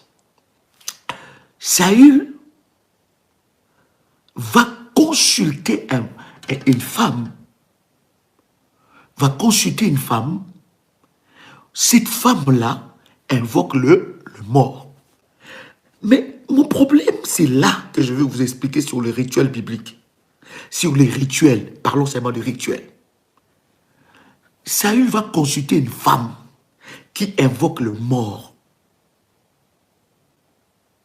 Saül va consulter une femme. Cette femme-là invoque le mort. Mais mon problème, c'est là que je vais vous expliquer sur le rituel biblique. Sur les rituels, parlons seulement de rituels. Saül va consulter une femme qui invoque le mort.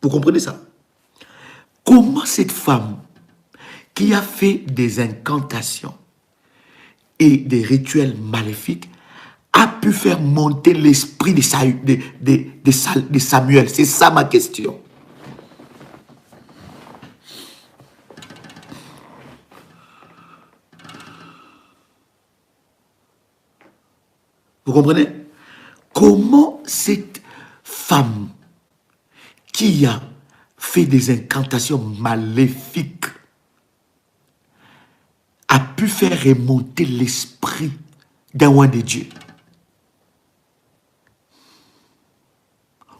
Vous comprenez ça? Comment cette femme qui a fait des incantations et des rituels maléfiques a pu faire monter l'esprit de Samuel? C'est ça ma question. Vous comprenez? Comment cette femme qui a fait des incantations maléfiques a pu faire remonter l'esprit d'un roi de Dieu?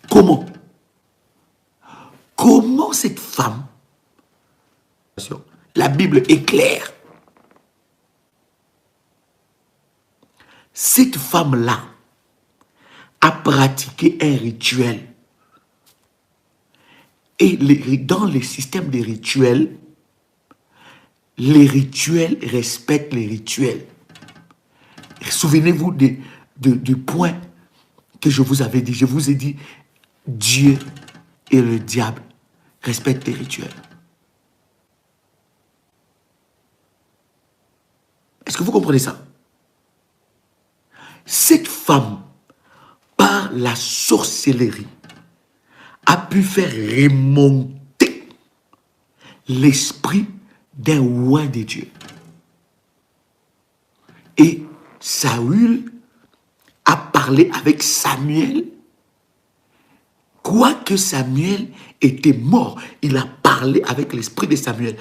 Comment? Comment cette femme, la Bible est claire, cette femme-là a pratiqué un rituel. Et dans les systèmes de rituels, les rituels respectent les rituels. Souvenez-vous du point que je vous avais dit. Je vous ai dit, Dieu et le diable respectent les rituels. Est-ce que vous comprenez ça? Cette femme, par la sorcellerie, a pu faire remonter l'esprit d'un roi de Dieu. Et Saül a parlé avec Samuel. Quoique Samuel était mort, il a parlé avec l'esprit de Samuel.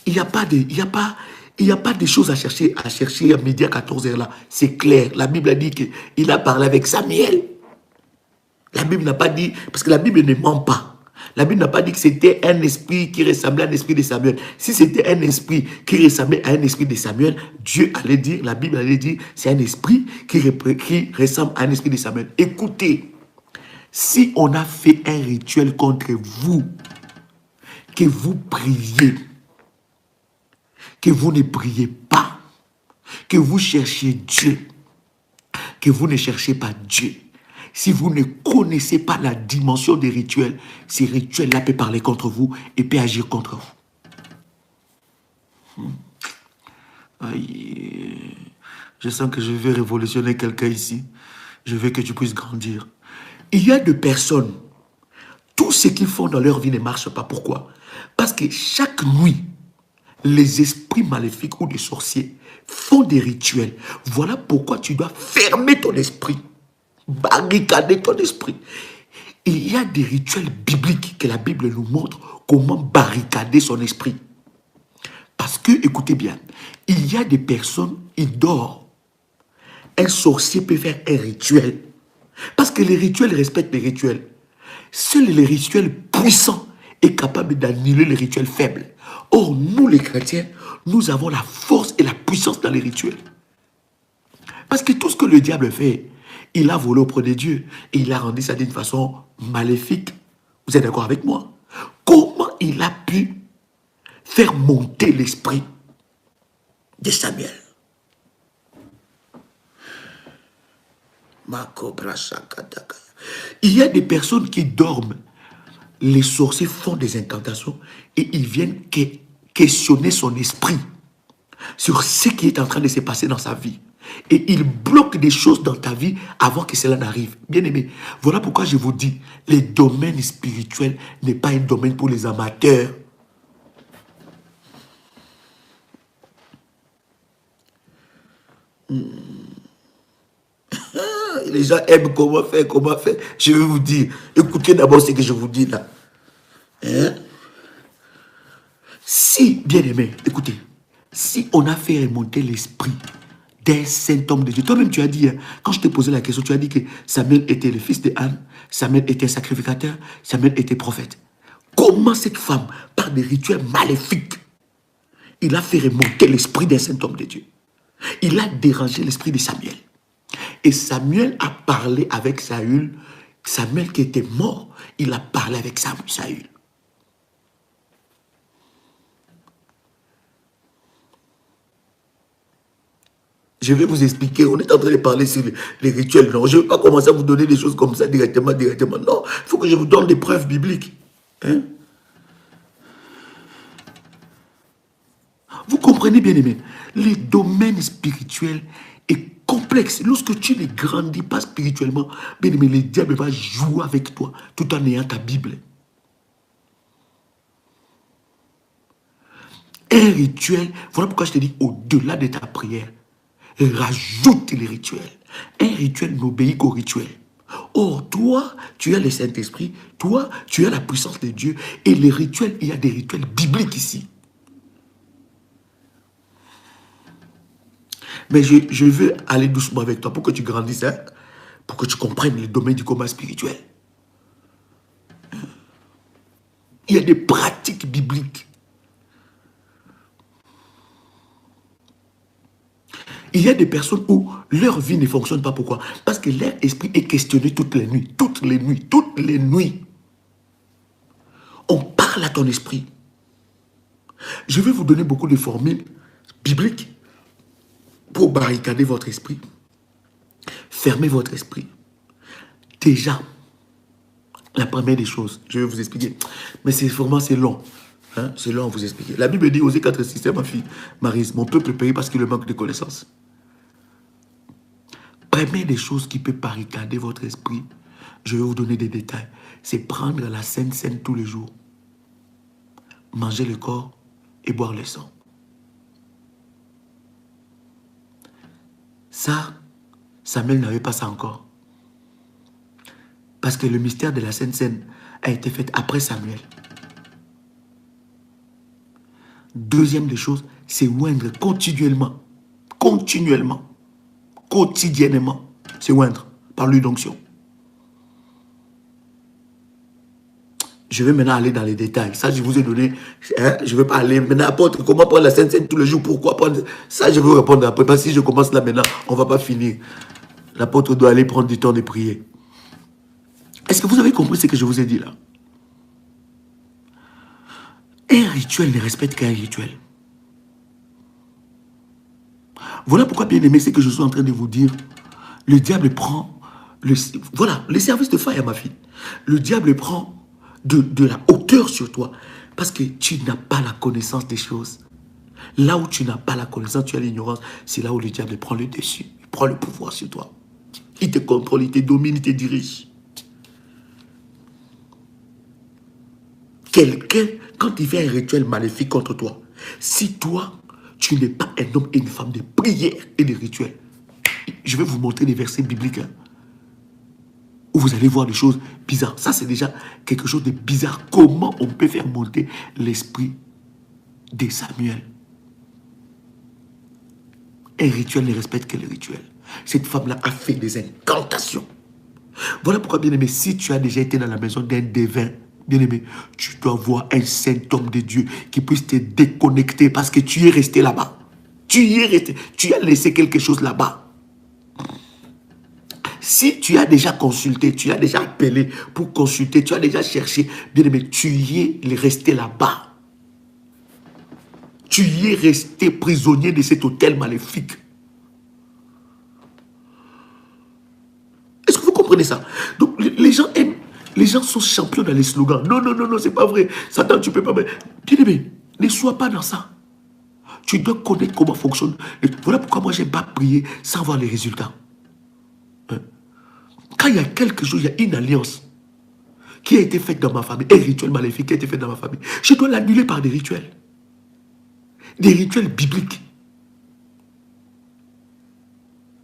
Il n'y a pas de choses à chercher à midi à 14h là. C'est clair. La Bible a dit qu'il a parlé avec Samuel. La Bible n'a pas dit, parce que la Bible ne ment pas. La Bible n'a pas dit que c'était un esprit qui ressemblait à un esprit de Samuel. Si c'était un esprit qui ressemblait à un esprit de Samuel, Dieu allait dire, la Bible allait dire, c'est un esprit qui ressemble à un esprit de Samuel. Écoutez, Si on a fait un rituel contre vous, que vous priez, que vous ne priez pas, que vous cherchez Dieu, que vous ne cherchez pas Dieu, si vous ne connaissez pas la dimension des rituels, ces rituels-là peuvent parler contre vous et peuvent agir contre vous. Aïe. Je sens que je vais révolutionner quelqu'un ici. Je veux que tu puisses grandir. Il y a des personnes, tout ce qu'ils font dans leur vie ne marche pas. Pourquoi? Parce que chaque nuit, les esprits maléfiques ou des sorciers font des rituels. Voilà pourquoi tu dois fermer ton esprit, barricader ton esprit. Il y a des rituels bibliques que la Bible nous montre comment barricader son esprit. Parce que, écoutez bien, il y a des personnes, ils dorment. Un sorcier peut faire un rituel. Parce que les rituels respectent les rituels. Seuls les rituels puissants sont capables d'annuler les rituels faibles. Or, nous les chrétiens, nous avons la force et la puissance dans les rituels. Parce que tout ce que le diable fait, il a volé auprès de Dieu. Et il a rendu ça d'une façon maléfique. Vous êtes d'accord avec moi? Comment il a pu faire monter l'esprit de Samuel? Il y a des personnes qui dorment. Les sorciers font des incantations et ils viennent questionner son esprit sur ce qui est en train de se passer dans sa vie. Et ils bloquent des choses dans ta vie avant que cela n'arrive. Bien aimé, voilà pourquoi je vous dis, le domaine spirituel n'est pas un domaine pour les amateurs. Les gens aiment comment faire. Je vais vous dire, écoutez d'abord ce que je vous dis là. Hein? Si, bien aimé, écoutez, si on a fait remonter l'esprit d'un saint homme de Dieu, toi-même tu as dit, hein, quand je t'ai posé la question, tu as dit que Samuel était le fils de Anne, Samuel était sacrificateur, Samuel était prophète. Comment cette femme, par des rituels maléfiques, il a fait remonter l'esprit d'un saint homme de Dieu? Il a dérangé l'esprit de Samuel. Et Samuel a parlé avec Saül. Samuel qui était mort, il a parlé avec Saül. Je vais vous expliquer. On est en train de parler sur les rituels. Non, je ne vais pas commencer à vous donner des choses comme ça directement. Non, il faut que je vous donne des preuves bibliques. Hein? Vous comprenez bien aimé, les domaines spirituels est complexe. Lorsque tu ne grandis pas spirituellement, bien aimé, le diable va jouer avec toi tout en ayant ta Bible. Un rituel, voilà pourquoi je te dis, au-delà de ta prière, rajoute les rituels. Un rituel n'obéit qu'au rituel. Or, toi, tu as le Saint-Esprit, toi, tu as la puissance de Dieu. Et les rituels, il y a des rituels bibliques ici. Mais je veux aller doucement avec toi pour que tu grandisses, hein, pour que tu comprennes le domaine du combat spirituel. Il y a des pratiques bibliques. Il y a des personnes où leur vie ne fonctionne pas. Pourquoi? Parce que leur esprit est questionné toutes les nuits. Toutes les nuits. Toutes les nuits. On parle à ton esprit. Je vais vous donner beaucoup de formules bibliques pour barricader votre esprit. Fermez votre esprit. Déjà, la première des choses, je vais vous expliquer. Mais c'est vraiment, c'est long. Hein? C'est long à vous expliquer. La Bible dit, Osée 4:6, ma fille, Maryse, mon peuple périt parce qu'il manque de connaissances. Première des choses qui peut barricader votre esprit, je vais vous donner des détails. C'est prendre la Sainte Seine tous les jours. Manger le corps et boire le sang. Ça, Samuel n'avait pas ça encore. Parce que le mystère de la Sainte Seine a été fait après Samuel. Deuxième des choses, c'est oindre continuellement. Continuellement. Quotidiennement. C'est oindre par l'huile d'onction. Je vais maintenant aller dans les détails. Ça, je vous ai donné. Hein, je ne vais pas aller maintenant. Apôtre, comment prendre la Sainte Seine tous les jours? Pourquoi prendre ça? Je vais vous répondre après. Parce que si je commence là maintenant, on ne va pas finir. L'apôtre doit aller prendre du temps de prier. Est-ce que vous avez compris ce que je vous ai dit là? Un rituel ne respecte qu'un rituel. Voilà pourquoi, bien aimé, c'est que je suis en train de vous dire. Le diable prend... voilà, les services de faille à ma fille. Le diable prend de la hauteur sur toi. Parce que tu n'as pas la connaissance des choses. Là où tu n'as pas la connaissance, tu as l'ignorance. C'est là où le diable prend le dessus. Il prend le pouvoir sur toi. Il te contrôle, il te domine, il te dirige. Quelqu'un, quand il fait un rituel maléfique contre toi, si toi, tu n'es pas un homme et une femme de prière et de rituel, je vais vous montrer des versets bibliques où vous allez voir des choses bizarres. Ça, c'est déjà quelque chose de bizarre. Comment on peut faire monter l'esprit de Samuel? Un rituel ne respecte que le rituel. Cette femme-là a fait des incantations. Voilà pourquoi, bien aimé, si tu as déjà été dans la maison d'un devin, bien aimé, tu dois voir un saint homme de Dieu qui puisse te déconnecter parce que tu es resté là-bas. Tu y es resté. Tu as laissé quelque chose là-bas. Si tu as déjà consulté, tu as déjà appelé pour consulter, tu as déjà cherché, bien aimé, tu y es resté là-bas. Tu y es resté prisonnier de cet hôtel maléfique. Est-ce que vous comprenez ça? Donc, les gens aiment, les gens sont champions dans les slogans. Non, non, non, non, c'est pas vrai. Satan, tu peux pas. Bien aimé, ne sois pas dans ça. Tu dois connaître comment fonctionne. Voilà pourquoi moi, je n'aime pas prier sans voir les résultats. Quand il y a quelque chose, il y a une alliance qui a été faite dans ma famille, un rituel maléfique qui a été fait dans ma famille, je dois l'annuler par des rituels. Des rituels bibliques.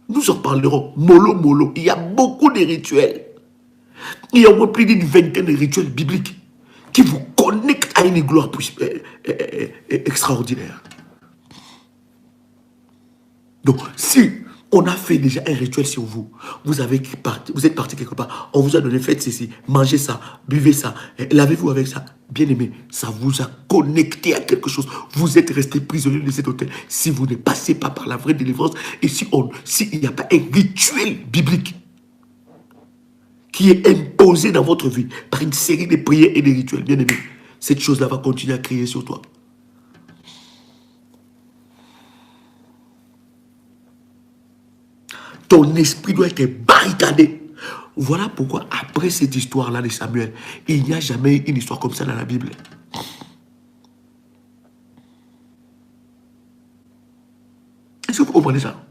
Nous en parlerons mollo mollo. Il y a beaucoup de rituels. Il y a au moins plus d'une vingtaine de rituels bibliques qui vous connectent à une gloire extraordinaire. Donc, si on a fait déjà un rituel sur vous, vous êtes parti quelque part, on vous a donné, faites ceci, mangez ça, buvez ça, lavez-vous avec ça. Bien aimé, ça vous a connecté à quelque chose. Vous êtes resté prisonnier de cet hôtel. Si vous ne passez pas par la vraie délivrance, et s'il n'y a pas un rituel biblique qui est imposé dans votre vie par une série de prières et de rituels, bien aimé, cette chose-là va continuer à crier sur toi. Ton esprit doit être barricadé. Voilà pourquoi, après cette histoire-là de Samuel, il n'y a jamais une histoire comme ça dans la Bible. Est-ce que vous comprenez ça?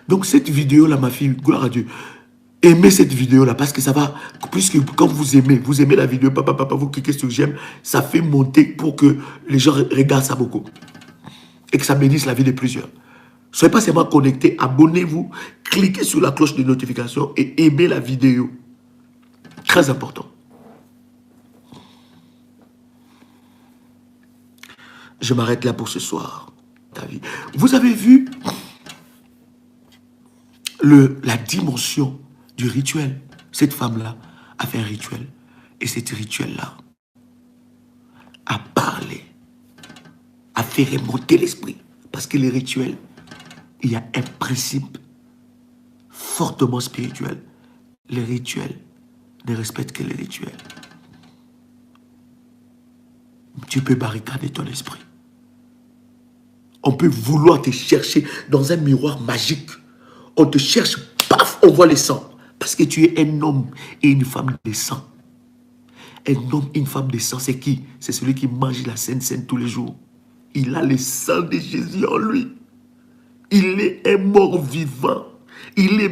Donc cette vidéo-là, ma fille, gloire à Dieu, aimez cette vidéo-là parce que ça va, puisque quand vous aimez la vidéo, papa, vous cliquez sur j'aime, ça fait monter pour que les gens regardent ça beaucoup. Et que ça bénisse la vie de plusieurs. Soyez pas seulement connectés, abonnez-vous, cliquez sur la cloche de notification et aimez la vidéo. Très important. Je m'arrête là pour ce soir. Vous avez vu la dimension du rituel. Cette femme-là a fait un rituel. Et cet rituel-là a parlé, a fait remonter l'esprit. Parce que les rituels, il y a un principe fortement spirituel. Les rituels ne respectent que les rituels. Tu peux barricader ton esprit. On peut vouloir te chercher dans un miroir magique. On te cherche, paf, on voit le sang. Parce que tu es un homme et une femme de sang. Un homme et une femme de sang, c'est qui? C'est celui qui mange la Sainte Seine tous les jours. Il a le sang de Jésus en lui. Il est un mort vivant. Il est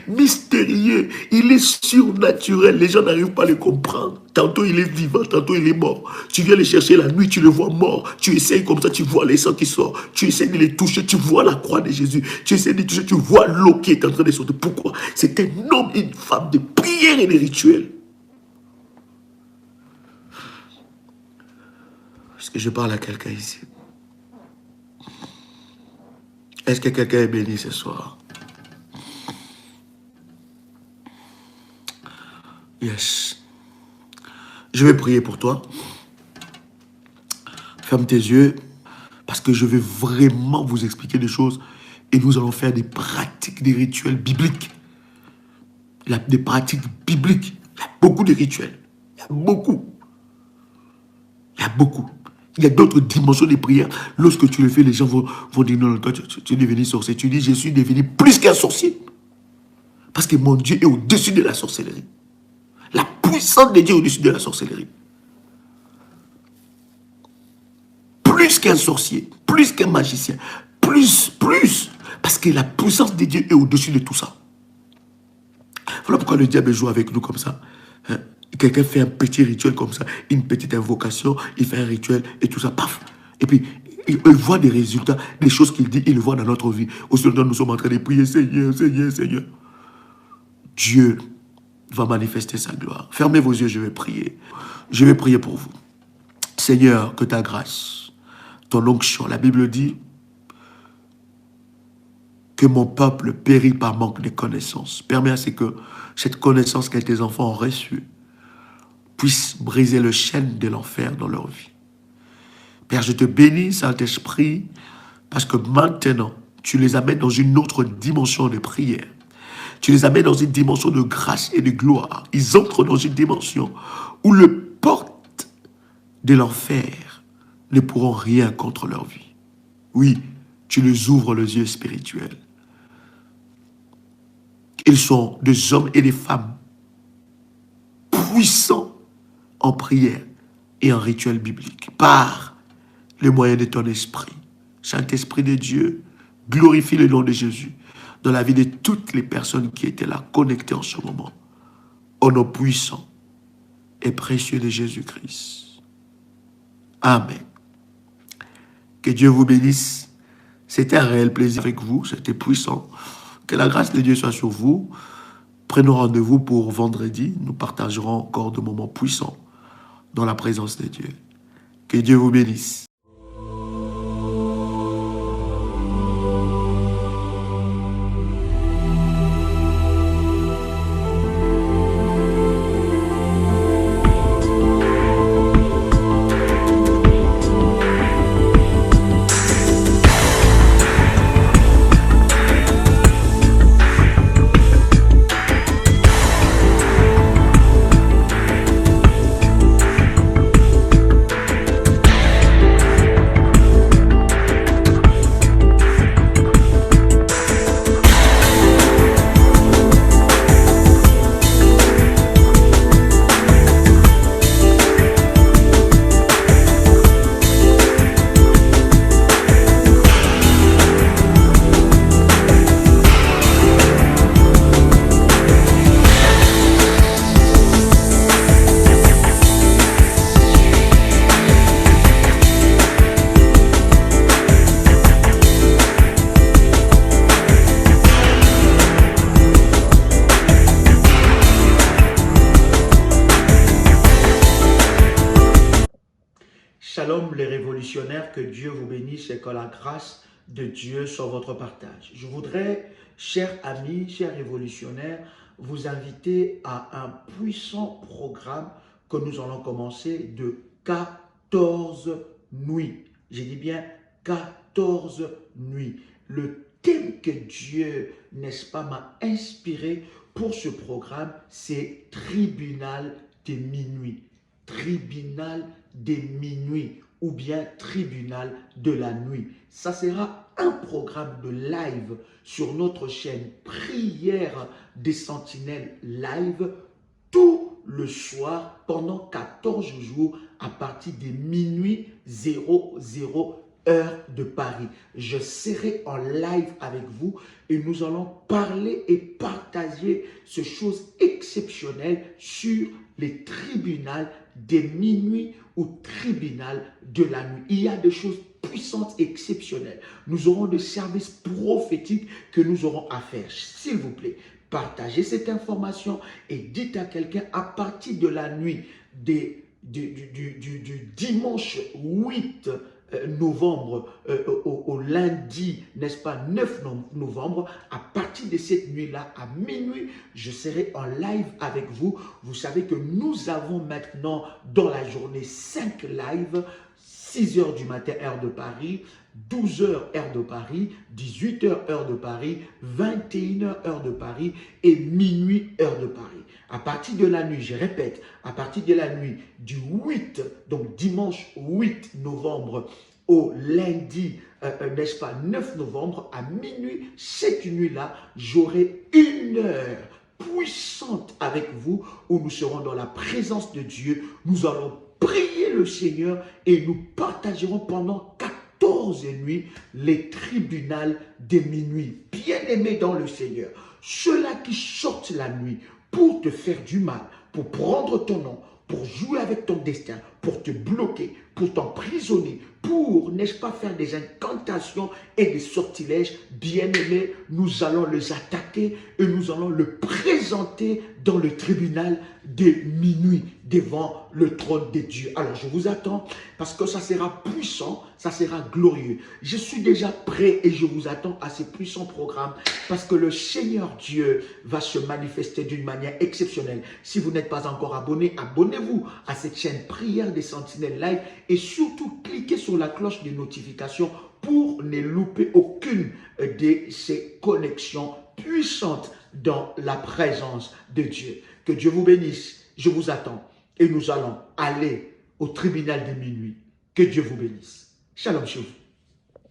mystérieux. Il est surnaturel. Les gens n'arrivent pas à le comprendre. Tantôt il est vivant, tantôt il est mort. Tu viens le chercher la nuit, tu le vois mort. Tu essayes comme ça, tu vois les sangs qui sortent. Tu essaies de les toucher, tu vois la croix de Jésus. Tu essaies de les toucher, tu vois l'eau qui est en train de sortir. Pourquoi? C'est un homme et une femme de prière et de rituel. Est-ce que je parle à quelqu'un ici? Est-ce que quelqu'un est béni ce soir? Yes. Je vais prier pour toi. Ferme tes yeux. Parce que je vais vraiment vous expliquer des choses Et nous allons faire des pratiques, des rituels bibliques. Des pratiques bibliques. Il y a beaucoup de rituels. Il y a beaucoup. Il y a beaucoup. Il y a d'autres dimensions de prière. Lorsque tu le fais, les gens vont dire non, toi, tu es devenu sorcier. Tu dis, je suis devenu plus qu'un sorcier. Parce que mon Dieu est au-dessus de la sorcellerie. La puissance de Dieu est au-dessus de la sorcellerie. Plus qu'un sorcier, plus qu'un magicien, plus. Parce que la puissance de Dieu est au-dessus de tout ça. Voilà pourquoi le diable joue avec nous comme ça. Hein? Quelqu'un fait un petit rituel comme ça, une petite invocation, il fait un rituel et tout ça, paf. Et puis, il voit des résultats, des choses qu'il dit, il le voit dans notre vie. Aussi longtemps nous sommes en train de prier, Seigneur, Seigneur, Seigneur. Dieu va manifester sa gloire. Fermez vos yeux, je vais prier. Je vais prier pour vous. Seigneur, que ta grâce, ton onction, la Bible dit que mon peuple périt par manque de connaissance. Permets à ce que cette connaissance que tes enfants ont reçue puisse briser le chêne de l'enfer dans leur vie. Père, je te bénis, Saint-Esprit, parce que maintenant, tu les amènes dans une autre dimension de prière. Tu les amènes dans une dimension de grâce et de gloire. Ils entrent dans une dimension où les portes de l'enfer ne pourront rien contre leur vie. Oui, tu les ouvres les yeux spirituels. Ils sont des hommes et des femmes puissants en prière et en rituel biblique, par le moyen de ton esprit. Saint-Esprit de Dieu, glorifie le nom de Jésus dans la vie de toutes les personnes qui étaient là, connectées en ce moment. Au nom puissant et précieux de Jésus-Christ. Amen. Que Dieu vous bénisse. C'était un réel plaisir avec vous, c'était puissant. Que la grâce de Dieu soit sur vous. Prenons rendez-vous pour vendredi. Nous partagerons encore de moments puissants dans la présence de Dieu. Que Dieu vous bénisse. Shalom les révolutionnaires, que Dieu vous bénisse et que la grâce de Dieu soit votre partage. Je voudrais, chers amis, chers révolutionnaires, vous inviter à un puissant programme que nous allons commencer de 14 nuits. J'ai dit bien 14 nuits. Le thème que Dieu, n'est-ce pas, m'a inspiré pour ce programme, c'est tribunal de minuit. Tribunal de minuit ou bien tribunal de la nuit. Ça sera un programme de live sur notre chaîne Prière des Sentinelles Live tout le soir pendant 14 jours à partir de minuit 00 heure de Paris. Je serai en live avec vous et nous allons parler et partager ces choses exceptionnelles sur les tribunaux des minuit ou tribunal de la nuit. Il y a des choses puissantes et exceptionnelles. Nous aurons des services prophétiques que nous aurons à faire. S'il vous plaît, partagez cette information et dites à quelqu'un à partir de la nuit du dimanche 8 novembre au lundi, n'est-ce pas, 9 novembre, à partir de cette nuit-là, à minuit, je serai en live avec vous. Vous savez que nous avons maintenant dans la journée 5 lives, 6 heures du matin, heure de Paris, 12 heures, heure de Paris, 18 heures, heure de Paris, 21 heures, heure de Paris et minuit, heure de Paris. À partir de la nuit, je répète, à partir de la nuit du 8, donc dimanche 8 novembre au lundi, n'est-ce pas, 9 novembre à minuit, cette nuit-là, j'aurai une heure puissante avec vous où nous serons dans la présence de Dieu. Nous allons prier le Seigneur et nous partagerons pendant 14 nuits les tribunaux de minuit. Bien-aimés dans le Seigneur, ceux-là qui sortent la nuit pour te faire du mal, pour prendre ton nom, pour jouer avec ton destin, pour te bloquer, pour t'emprisonner, pour, n'est-ce pas, faire des incantations et des sortilèges, bien-aimés, nous allons les attaquer et nous allons le présenter dans le tribunal de minuit devant le trône de Dieu. Alors, je vous attends parce que ça sera puissant, ça sera glorieux. Je suis déjà prêt et je vous attends à ces puissants programmes parce que le Seigneur Dieu va se manifester d'une manière exceptionnelle. Si vous n'êtes pas encore abonné, abonnez-vous à cette chaîne Prière des Sentinelles Live et surtout cliquez sur la cloche de notification pour ne louper aucune de ces connexions puissantes dans la présence de Dieu. Que Dieu vous bénisse. Je vous attends et nous allons aller au tribunal de minuit. Que Dieu vous bénisse. Shalom chez vous.